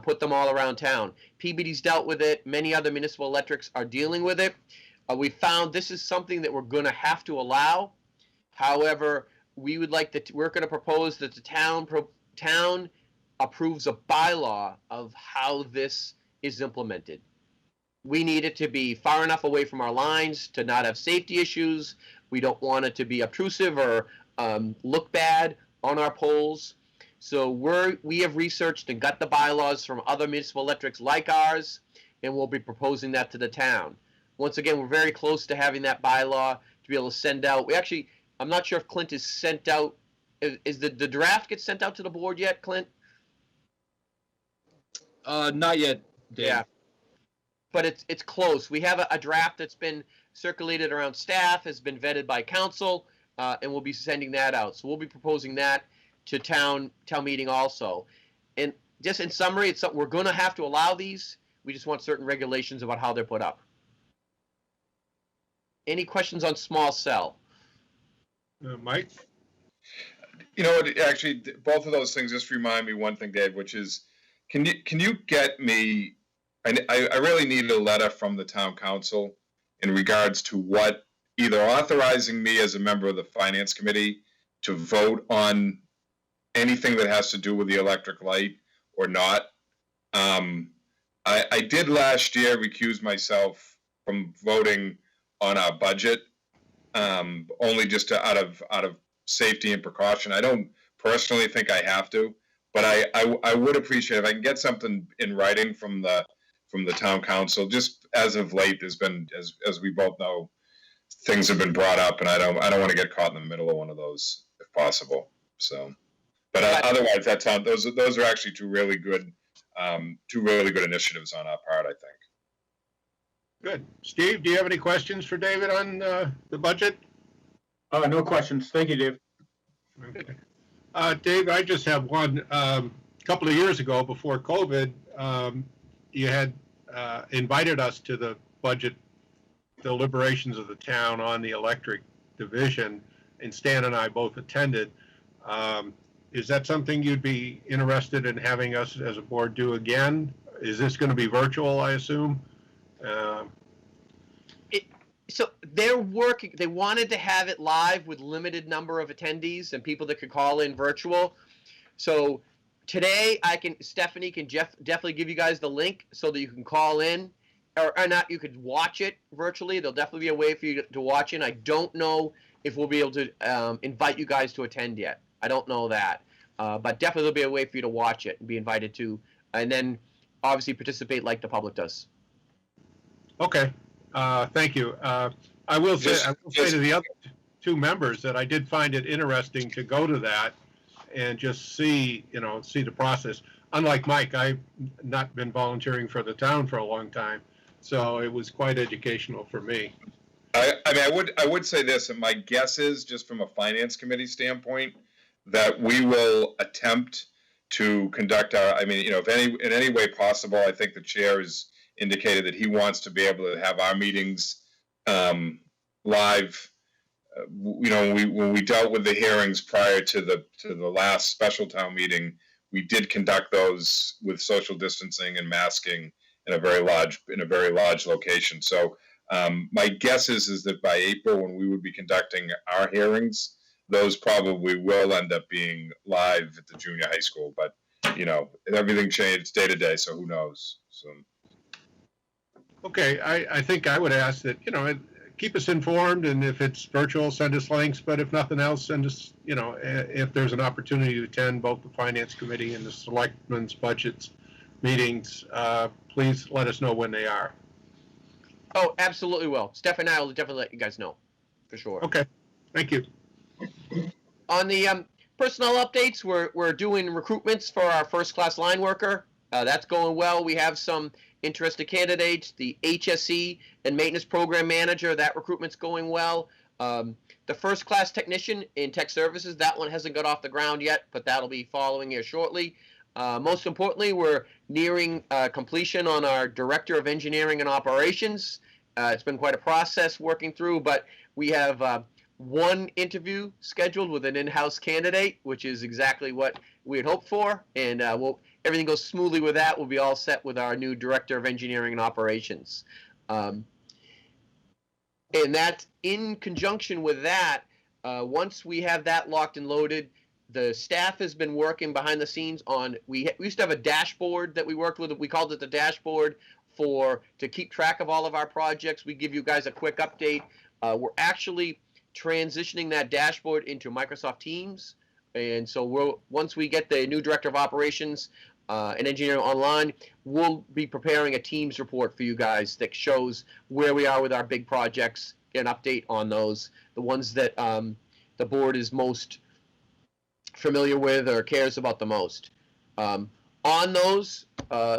put them all around town. PBD's dealt with it. Many other municipal electrics are dealing with it. We found this is something that we're going to have to allow. However, we're going to propose that the town approves a bylaw of how this is implemented. We need it to be far enough away from our lines to not have safety issues. We don't want it to be obtrusive or look bad on our poles. So we have researched and got the bylaws from other municipal electrics like ours, and we'll be proposing that to the town. Once again, we're very close to having that bylaw to be able to send out. I'm not sure if Clint is sent out. Is the draft get sent out to the board yet, Clint? Not yet, Dave. Yeah. But it's close. We have a draft that's been circulated around staff, has been vetted by council, and we'll be sending that out. So we'll be proposing that to town meeting also. And just in summary, it's something we're going to have to allow these. We just want certain regulations about how they're put up. Any questions on small cell? Mike? You know what, actually, both of those things just remind me one thing, Dave, which is, can you get me, I really need a letter from the town council in regards to what, either authorizing me as a member of the finance committee to vote on anything that has to do with the electric light or not. I did last year recuse myself from voting on our budget, only just out of safety and precaution. I don't personally think I have to, but I would appreciate if I can get something in writing from the town council. Just as of late, there's been, as we both know, things have been brought up, and I don't want to get caught in the middle of one of those if possible. So, but otherwise, those are actually two really good initiatives on our part, I think. Good. Steve, do you have any questions for David on the budget? No questions. Thank you, Dave. Okay. Dave, I just have one. A couple of years ago, before COVID, you had invited us to the budget deliberations of the town on the electric division, and Stan and I both attended. Is that something you'd be interested in having us as a board do again? Is this going to be virtual, I assume? So they're working. They wanted to have it live with limited number of attendees and people that could call in virtual. So today, Stephanie can definitely give you guys the link so that you can call in, or not. You could watch it virtually. There'll definitely be a way for you to watch it. I don't know if we'll be able to invite you guys to attend yet. I don't know that, but definitely there'll be a way for you to watch it and be invited to, and then obviously participate like the public does. Okay. Thank you. I will say to the other two members that I did find it interesting to go to that and just see the process. Unlike Mike, I've not been volunteering for the town for a long time, so it was quite educational for me. I would say this, and my guess is, just from a finance committee standpoint, that we will attempt to conduct if in any way possible. I think the chair has indicated that he wants to be able to have our meetings live. When we dealt with the hearings prior to the last special town meeting, we did conduct those with social distancing and masking in a very large location. So my guess is that by April, when we would be conducting our hearings, those probably will end up being live at the junior high school. But everything changes day to day, so who knows? So. Okay, I think I would ask that, keep us informed, and if it's virtual, send us links, but if nothing else, send us, if there's an opportunity to attend both the Finance Committee and the Selectmen's budgets meetings, please let us know when they are. Oh, absolutely will. Steph and I will definitely let you guys know, for sure. Okay, thank you. On the personnel updates, we're doing recruitments for our first-class line worker. That's going well. We have some interested candidates. The HSE and maintenance program manager, that recruitment's going well. The first-class technician in tech services, that one hasn't got off the ground yet, but that'll be following here shortly. Most importantly, we're nearing completion on our director of engineering and operations. It's been quite a process working through, but we have one interview scheduled with an in-house candidate, which is exactly what we had hoped for. And everything goes smoothly with that. We'll be all set with our new director of engineering and operations. And that, in conjunction with that, once we have that locked and loaded, the staff has been working behind the scenes on, we used to have a dashboard that we worked with. We called it the dashboard to keep track of all of our projects. We give you guys a quick update. We're actually transitioning that dashboard into Microsoft Teams. And so once we get the new director of operations and engineering online, we'll be preparing a Teams report for you guys that shows where we are with our big projects, an update on those, the ones that the board is most familiar with or cares about the most. On those,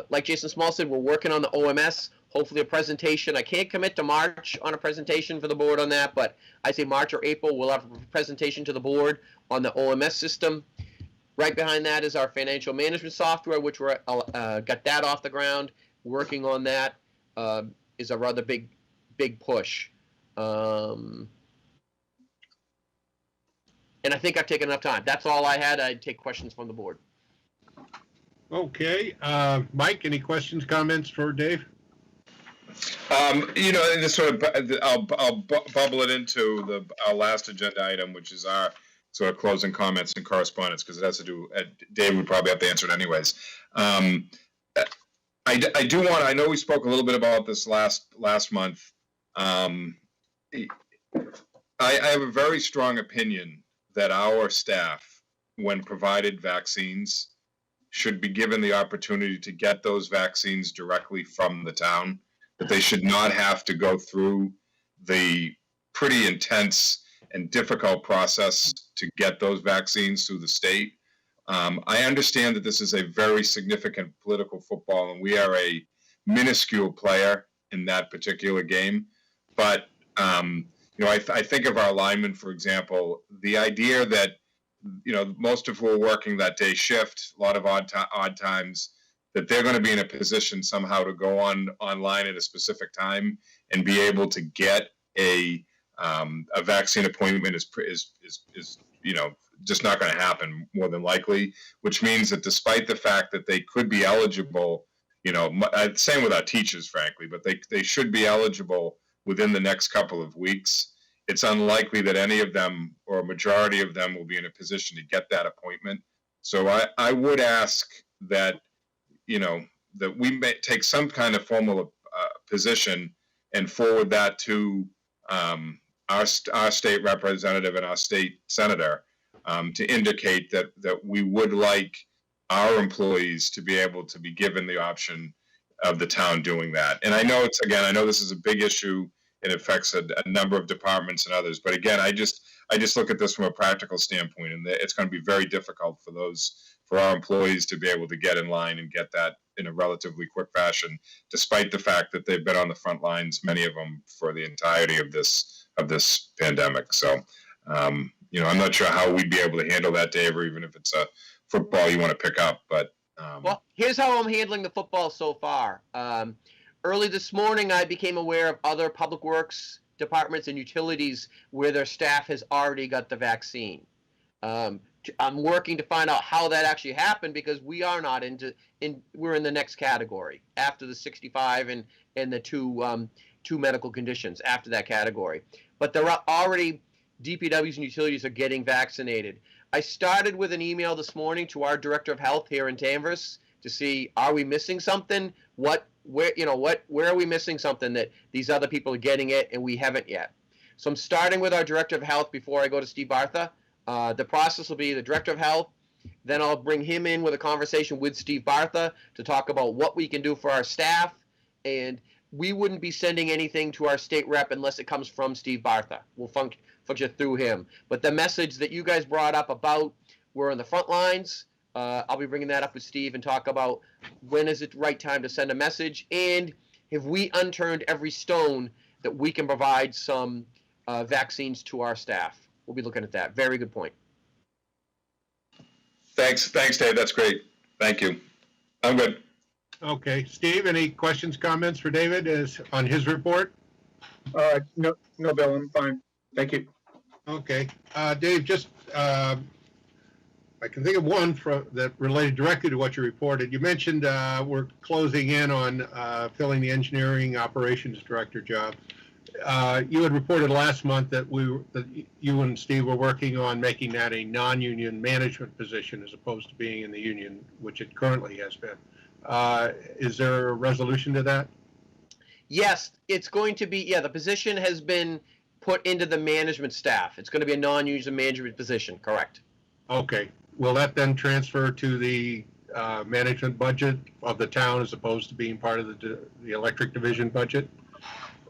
like Jason Small said, we're working on the OMS, hopefully a presentation. I can't commit to March on a presentation for the board on that, but I say March or April, we'll have a presentation to the board on the OMS system. Right behind that is our financial management software, which we're got that off the ground. Working on that is a rather big push. And I think I've taken enough time. That's all I had. I'd take questions from the board. Okay, Mike, any questions, comments for Dave? This sort of, I'll bubble it into our last agenda item, which is our sort of closing comments and correspondence, because it has to do, Dave would probably have to answer it anyways. I know we spoke a little bit about this last month. I have a very strong opinion that our staff, when provided vaccines, should be given the opportunity to get those vaccines directly from the town, that they should not have to go through the pretty intense and difficult process to get those vaccines through the state. I understand that this is a very significant political football, and we are a minuscule player in that particular game. But, I think of our linemen, for example, the idea that, most of who are working that day shift, a lot of odd times, that they're going to be in a position somehow to go online at a specific time and be able to get a vaccine appointment is just not going to happen, more than likely, which means that despite the fact that they could be eligible, same with our teachers, frankly, but they should be eligible within the next couple of weeks. It's unlikely that any of them or a majority of them will be in a position to get that appointment. So I would ask that, that we may take some kind of formal position and forward that to our state representative and our state senator to indicate that we would like our employees to be able to be given the option of the town doing that. And I know I know this is a big issue. It affects a number of departments and others. But again, I just look at this from a practical standpoint, and it's going to be very difficult for our employees to be able to get in line and get that in a relatively quick fashion, despite the fact that they've been on the front lines, many of them, for the entirety of this pandemic. So, I'm not sure how we'd be able to handle that, Dave, or even if it's a football you want to pick up. But well, here's how I'm handling the football so far. Early this morning, I became aware of other public works departments and utilities where their staff has already got the vaccine. I'm working to find out how that actually happened, because we are not we're in the next category after the 65 and the two medical conditions after that category. But there are already DPWs and utilities are getting vaccinated. I started with an email this morning to our director of health here in Danvers to see, are we missing something? What where, where are we missing something that these other people are getting it and we haven't yet? So I'm starting with our Director of Health before I go to Steve Bartha. The process will be the Director of Health, then I'll bring him in with a conversation with Steve Bartha to talk about what we can do for our staff, and we wouldn't be sending anything to our state rep unless it comes from Steve Bartha. We'll function through him. But the message that you guys brought up about we're on the front lines, I'll be bringing that up with Steve and talk about when is it the right time to send a message, and have we unturned every stone that we can provide some vaccines to our staff. We'll be looking at that. Very good point. Thanks, Dave. That's great. Thank you. I'm good. Okay, Steve, any questions, comments for David on his report? No, Bill, I'm fine. Thank you. Okay, Dave, just, I can think of one that related directly to what you reported. You mentioned we're closing in on filling the engineering operations director job. You had reported last month that you and Steve were working on making that a non-union management position as opposed to being in the union, which it currently has been. Is there a resolution to that? Yes, it's going to be, the position has been put into the management staff. It's going to be a non-union management position, correct? Okay, will that then transfer to the management budget of the town as opposed to being part of the electric division budget?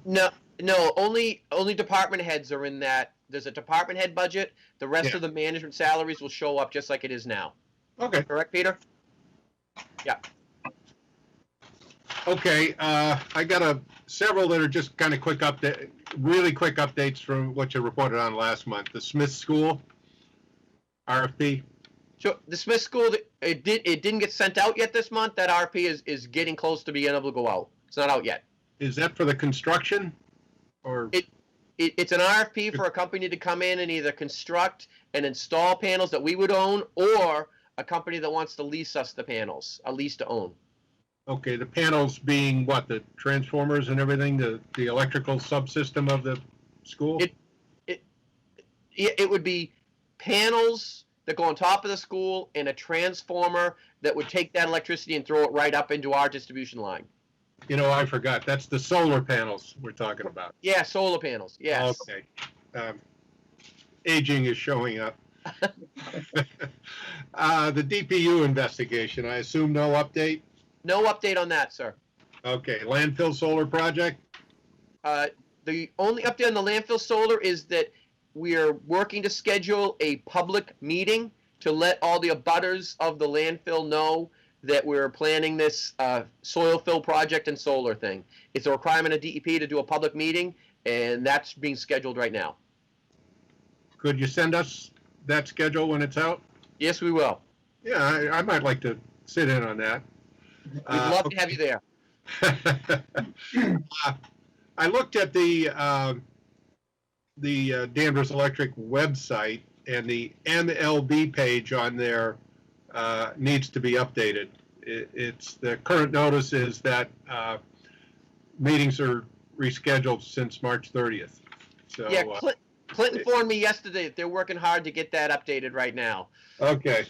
No, only department heads are in that. There's a department head budget. The rest of the management salaries will show up just like it is now. Okay. Correct, Peter? Yeah. Okay, I got several that are just kind of really quick updates from what you reported on last month. The Smith School RFP. So the Smith School, it didn't get sent out yet this month. That RFP is getting close to being able to go out. It's not out yet. Is that for the construction? Or it's an RFP for a company to come in and either construct and install panels that we would own, or a company that wants to lease us the panels, a lease to own. Okay, the panels being what, the transformers and everything, the electrical subsystem of the school? It would be panels that go on top of the school and a transformer that would take that electricity and throw it right up into our distribution line. I forgot. That's the solar panels we're talking about. Yeah, solar panels. Yes. Okay. Aging is showing up. The DPU investigation, I assume no update? No update on that, sir. Okay. Landfill solar project? The only update on the landfill solar is that we are working to schedule a public meeting to let all the abutters of the landfill know that we're planning this soil fill project and solar thing. It's a requirement of DEP to do a public meeting, and that's being scheduled right now. Could you send us that schedule when it's out? Yes, we will. Yeah, I might like to sit in on that. We'd love to have you there. I looked at the Danvers Electric website, and the MLB page on there needs to be updated. It's the current notice is that meetings are rescheduled since March 30th. So Yeah, Clint informed me yesterday that they're working hard to get that updated right now. okay,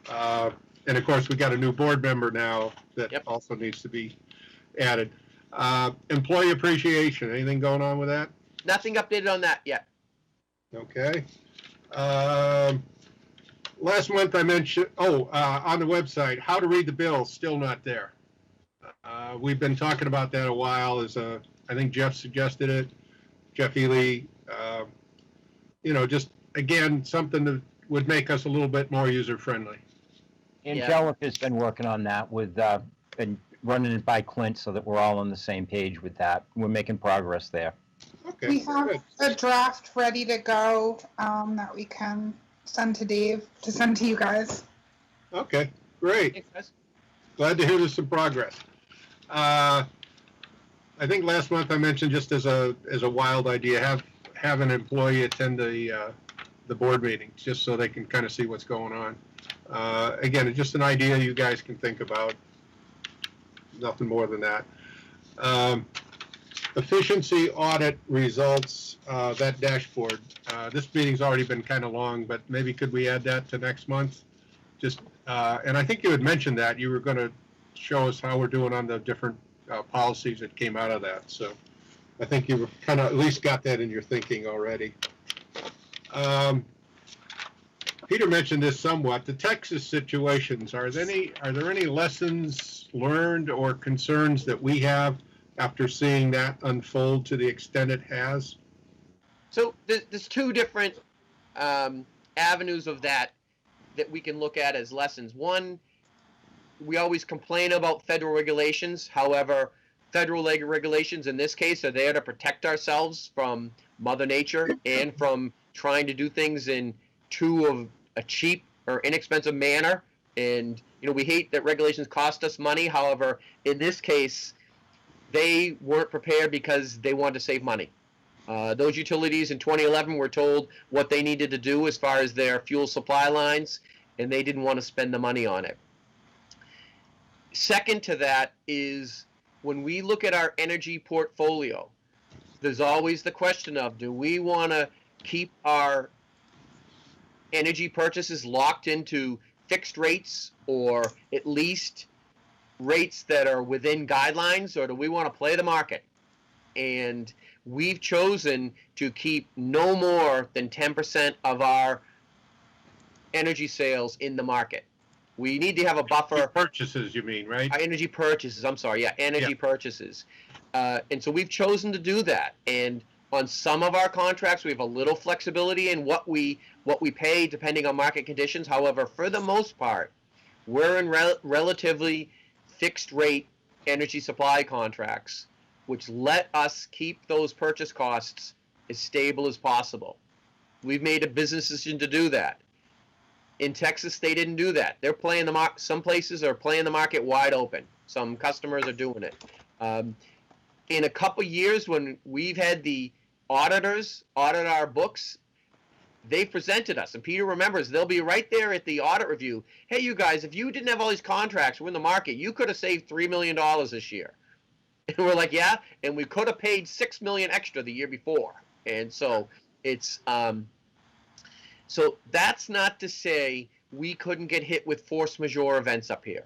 and of course we got a new board member now that also needs to be added. Employee appreciation. Anything going on with that? Nothing updated on that yet. Okay. Last month I mentioned, on the website, how to read the bill, still not there. We've been talking about that a while. I think Jeff suggested it, Jeff Ely. Just again, something that would make us a little bit more user-friendly. Angelica's been working on that and running it by Clint so that we're all on the same page with that. We're making progress there. Okay. We have Good. a draft ready to go that we can send to Dave to send to you guys. Okay, great. Thanks, guys. Glad to hear there's some progress. I think last month I mentioned, just as a wild idea, have an employee attend the board meetings just so they can kind of see what's going on. Again, it's just an idea you guys can think about. Nothing more than that. Efficiency audit results, that dashboard. This meeting's already been kind of long, but maybe could we add that to next month? Just, and I think you had mentioned that you were going to show us how we're doing on the different policies that came out of that. So I think you've kind of at least got that in your thinking already. Peter mentioned this somewhat. The Texas situations, are there any lessons learned or concerns that we have after seeing that unfold to the extent it has? So there's two different avenues of that we can look at as lessons. One, we always complain about federal regulations. However, federal regulations in this case are there to protect ourselves from Mother Nature and from trying to do things in a cheap or inexpensive manner. And, we hate that regulations cost us money. However, in this case, they weren't prepared because they wanted to save money. Those utilities in 2011 were told what they needed to do as far as their fuel supply lines, and they didn't want to spend the money on it. Second to that is when we look at our energy portfolio, there's always the question of, do we want to keep our energy purchases locked into fixed rates or at least rates that are within guidelines, or do we want to play the market? And we've chosen to keep no more than 10% of our energy sales in the market. We need to have a buffer. Purchases, you mean, right? Energy purchases, I'm sorry, energy purchases. And so we've chosen to do that. And on some of our contracts, we have a little flexibility in what we pay depending on market conditions. However, for the most part, we're in relatively fixed rate energy supply contracts, which let us keep those purchase costs as stable as possible. We've made a business decision to do that. In Texas, they didn't do that. They're playing the market. Some places are playing the market wide open. Some customers are doing it. In a couple years, when we've had the auditors audit our books, they presented us, and Peter remembers, they'll be right there at the audit review. Hey, you guys, if you didn't have all these contracts, we're in the market, you could have saved $3 million this year. And we're like, yeah, and we could have paid $6 million extra the year before. And so it's so that's not to say we couldn't get hit with force majeure events up here.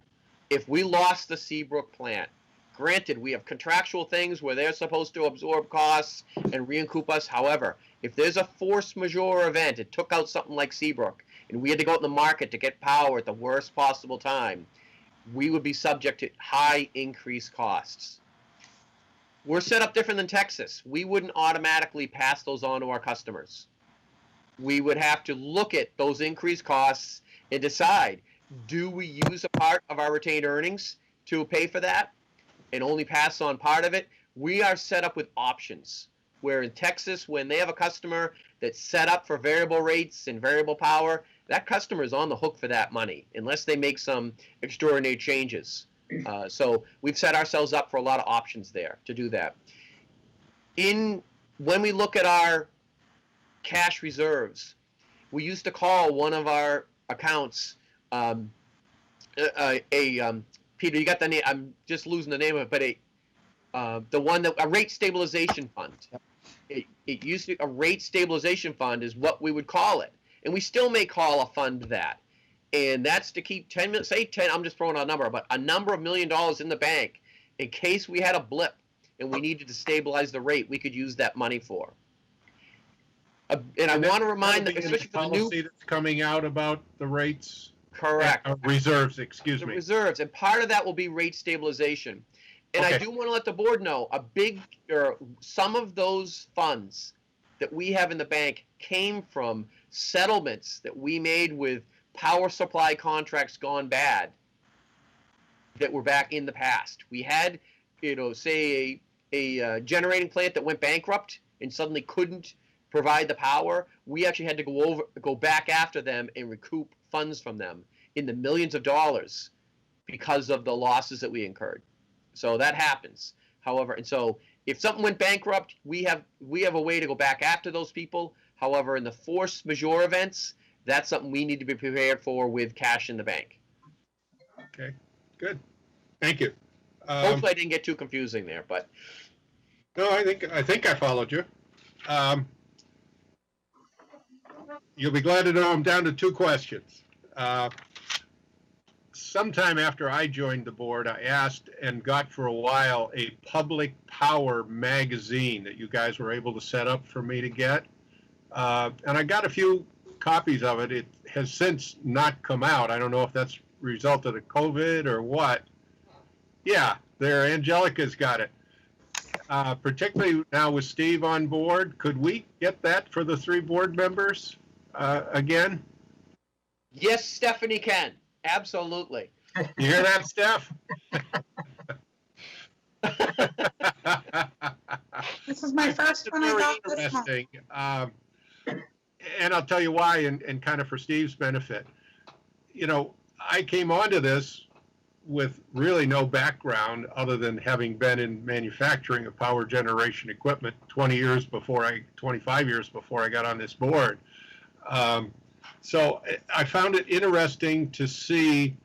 If we lost the Seabrook plant, granted, we have contractual things where they're supposed to absorb costs and recoup us. However, if there's a force majeure event, it took out something like Seabrook, and we had to go out in the market to get power at the worst possible time, we would be subject to high increased costs. We're set up different than Texas. We wouldn't automatically pass those on to our customers. We would have to look at those increased costs and decide, do we use a part of our retained earnings to pay for that and only pass on part of it? We are set up with options, where in Texas, when they have a customer that's set up for variable rates and variable power, that customer is on the hook for that money unless they make some extraordinary changes. So we've set ourselves up for a lot of options there to do that. When we look at our cash reserves, we used to call one of our accounts Peter, you got the name, I'm just losing the name of it, but the one that, a rate stabilization fund. It used to, a rate stabilization fund is what we would call it. And we still may call a fund that. And that's to keep 10, say 10, I'm just throwing out a number, but a number of $1 million in the bank in case we had a blip and we needed to stabilize the rate, we could use that money for. And I want to remind them, especially for the new policy that's coming out about the rates. Correct. Reserves, excuse me. Reserves, and part of that will be rate stabilization. And Okay. I do want to let the board know, some of those funds that we have in the bank came from settlements that we made with power supply contracts gone bad that were back in the past. We had, say a generating plant that went bankrupt and suddenly couldn't provide the power. We actually had to go back after them and recoup funds from them in the millions of dollars because of the losses that we incurred. So that happens. However, and so if something went bankrupt, we have a way to go back after those people. However, in the force majeure events, that's something we need to be prepared for with cash in the bank. Okay, good. Thank you. Hopefully I didn't get too confusing there, but. No, I think I followed you. You'll be glad to know I'm down to 2 questions. sometime after I joined the board, I asked and got for a while a public power magazine that you guys were able to set up for me to get. And I got a few copies of it. It has since not come out. I don't know if that's resulted of COVID or what. Yeah, there, Angelica's got it. Particularly now with Steve on board, could we get that for the 3 board members again? Yes, Stephanie can. Absolutely. You hear that, Steph? This is my first one I Very got this month. interesting. And I'll tell you why, and kind of for Steve's benefit. You know, I came onto this with really no background other than having been in manufacturing of power generation equipment 25 years before I got on this board. So I found it interesting to see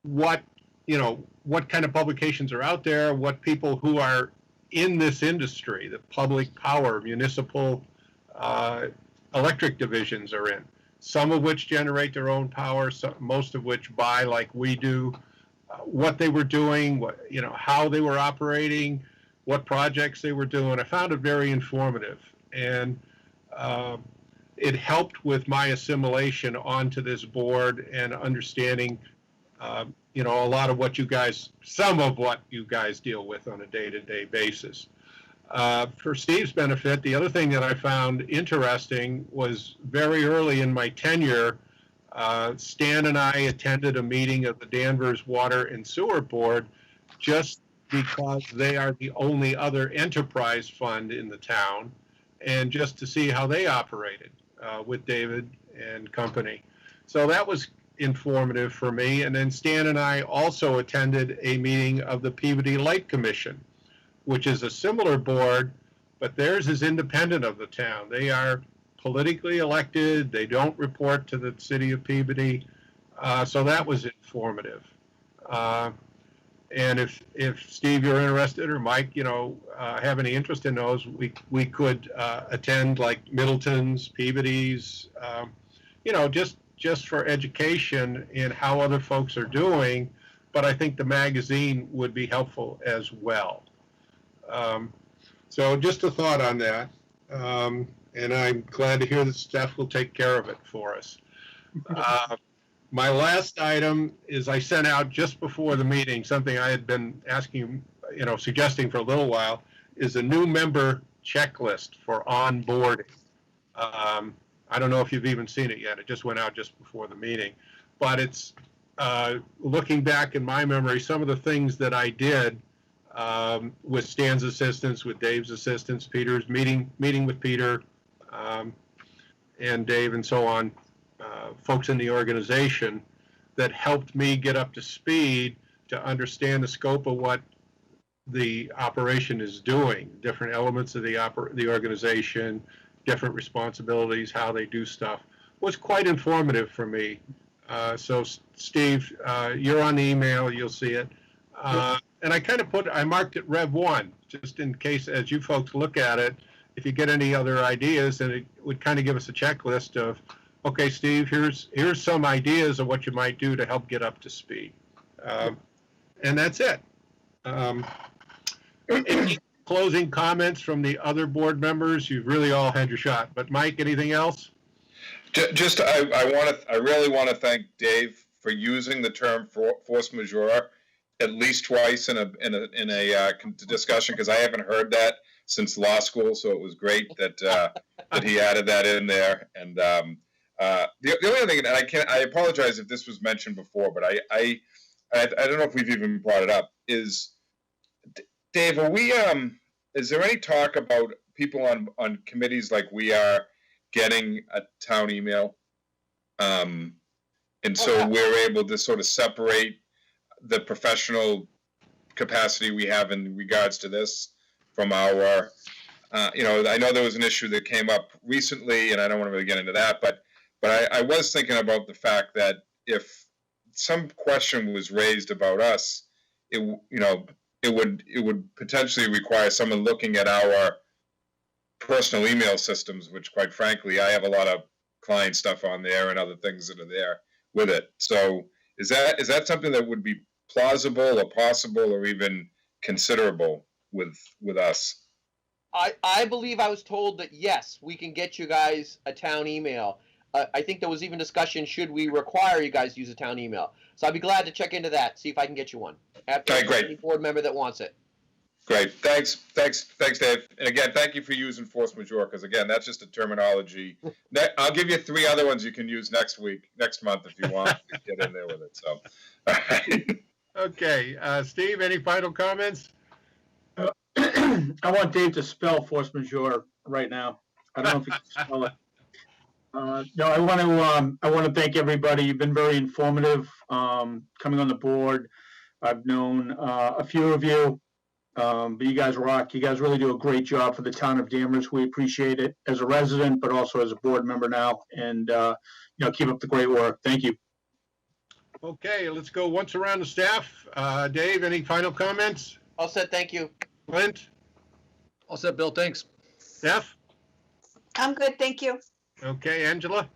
what kind of publications are out there, what people who are in this industry, the public power, municipal electric divisions are in, some of which generate their own power, most of which buy like we do, what they were doing, how they were operating, what projects they were doing. I found it very informative, and it helped with my assimilation onto this board and understanding, a lot of what some of what you guys deal with on a day-to-day basis. For Steve's benefit, the other thing that I found interesting was very early in my tenure, Stan and I attended a meeting of the Danvers Water and Sewer Board just because they are the only other enterprise fund in the town, and just to see how they operated with David and company. So that was informative for me. And then Stan and I also attended a meeting of the Peabody Light Commission, which is a similar board, but theirs is independent of the town. They are politically elected. They don't report to the city of Peabody. So that was informative. And if Steve, you're interested, or Mike, have any interest in those, we could attend like Middleton's, Peabody's, just for education in how other folks are doing. But I think the magazine would be helpful as well. So just a thought on that. And I'm glad to hear that Steph will take care of it for us. My last item is I sent out just before the meeting something I had been asking, suggesting for a little while, is a new member checklist for onboarding. I don't know if you've even seen it yet. It just went out just before the meeting. But it's looking back in my memory, some of the things that I did with Stan's assistance, with Dave's assistance, Peter's meeting with Peter and Dave and so on, folks in the organization that helped me get up to speed to understand the scope of what the operation is doing, different elements of the organization, different responsibilities, how they do stuff, was quite informative for me. So Steve, you're on the email, you'll see it. And I marked it Rev 1, just in case as you folks look at it, if you get any other ideas, and it would kind of give us a checklist of, okay, Steve, here's some ideas of what you might do to help get up to speed. And that's it. Any closing comments from the other board members? You've really all had your shot. But Mike, anything else? Just, I really want to thank Dave for using the term force majeure at least twice in a discussion, because I haven't heard that since law school. So it was great that that he added that in there. And the only other thing, and I apologize if this was mentioned before, but I don't know if we've even brought it up, is Dave, are we is there any talk about people on committees like we are getting a town email? And so we're able to sort of separate the professional capacity we have in regards to this from our, I know there was an issue that came up recently, and I don't want to really get into that, but I was thinking about the fact that if some question was raised about us, it would potentially require someone looking at our personal email systems, which quite frankly, I have a lot of client stuff on there and other things that are there with it. So Is that something that would be plausible or possible or even considerable with us? I believe I was told that yes, we can get you guys a town email. I think there was even discussion, should we require you guys to use a town email? So I'd be glad to check into that, see if I can get you one. Okay, great. Any board member that wants it. Great, thanks, Dave. And again, thank you for using force majeure, because again, that's just a terminology. I'll give you 3 other ones you can use next month if you want to get in there with it, so. All right. Okay, Steve, any final comments? I want Dave to spell force majeure right now. I don't know if he can spell it. No, I want to thank everybody. You've been very informative coming on the board. I've known a few of you, but you guys rock. You guys really do a great job for the town of Danvers. We appreciate it as a resident, but also as a board member now. And keep up the great work. Thank you. Okay, let's go once around the staff. Dave, any final comments? All set, thank you. Clint? All set, Bill, thanks. Steph? I'm good, thank you. Okay, Angelica?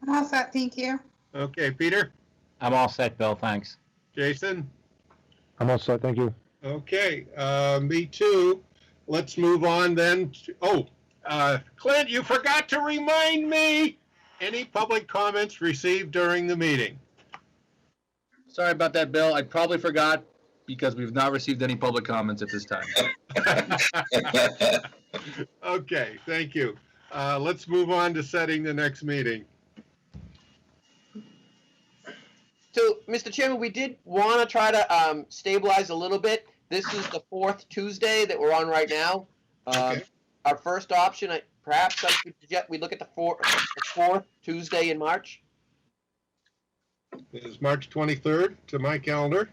I'm all set, thank you. Okay, Peter? I'm all set, Bill, thanks. Jason? I'm all set, thank you. Okay, me too. Let's move on then. Clint, you forgot to remind me. Any public comments received during the meeting? Sorry about that, Bill. I probably forgot because we've not received any public comments at this time. Okay, thank you. Let's move on to setting the next meeting. So, Mr. Chairman, we did want to try to stabilize a little bit. This is the 4th Tuesday that we're on right now. Okay. Our first option, perhaps I could suggest we look at the 4th Tuesday in March. It is March 23rd to my calendar.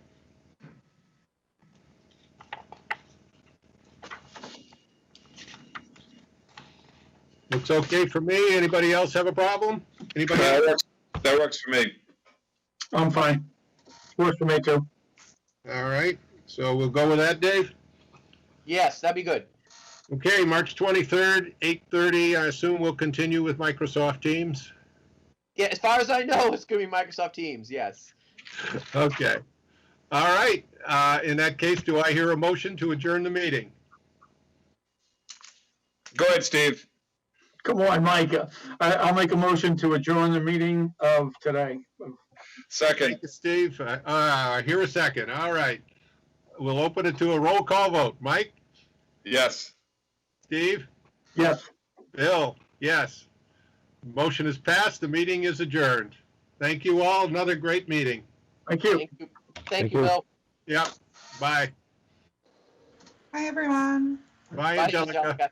Looks okay for me. Anybody else have a problem? Anybody? That works for me. I'm fine. Works for me too. All right, so we'll go with that, Dave? Yes, that'd be good. Okay, March 23rd, 8:30. I assume we'll continue with Microsoft Teams. Yeah, as far as I know, it's going to be Microsoft Teams, yes. Okay. All right. In that case, do I hear a motion to adjourn the meeting? Go ahead, Steve. Come on, Mike. I'll make a motion to adjourn the meeting of today. Second. Thank you, Steve. I hear a second. All right. We'll open it to a roll call vote. Mike? Yes. Steve? Yes. Bill? Yes. Motion is passed. The meeting is adjourned. Thank you all. Another great meeting. Thank you. Thank you, Thank you, you. Bill. Yep. Bye. Bye, everyone. Bye, Bye, Angelica. Angelica.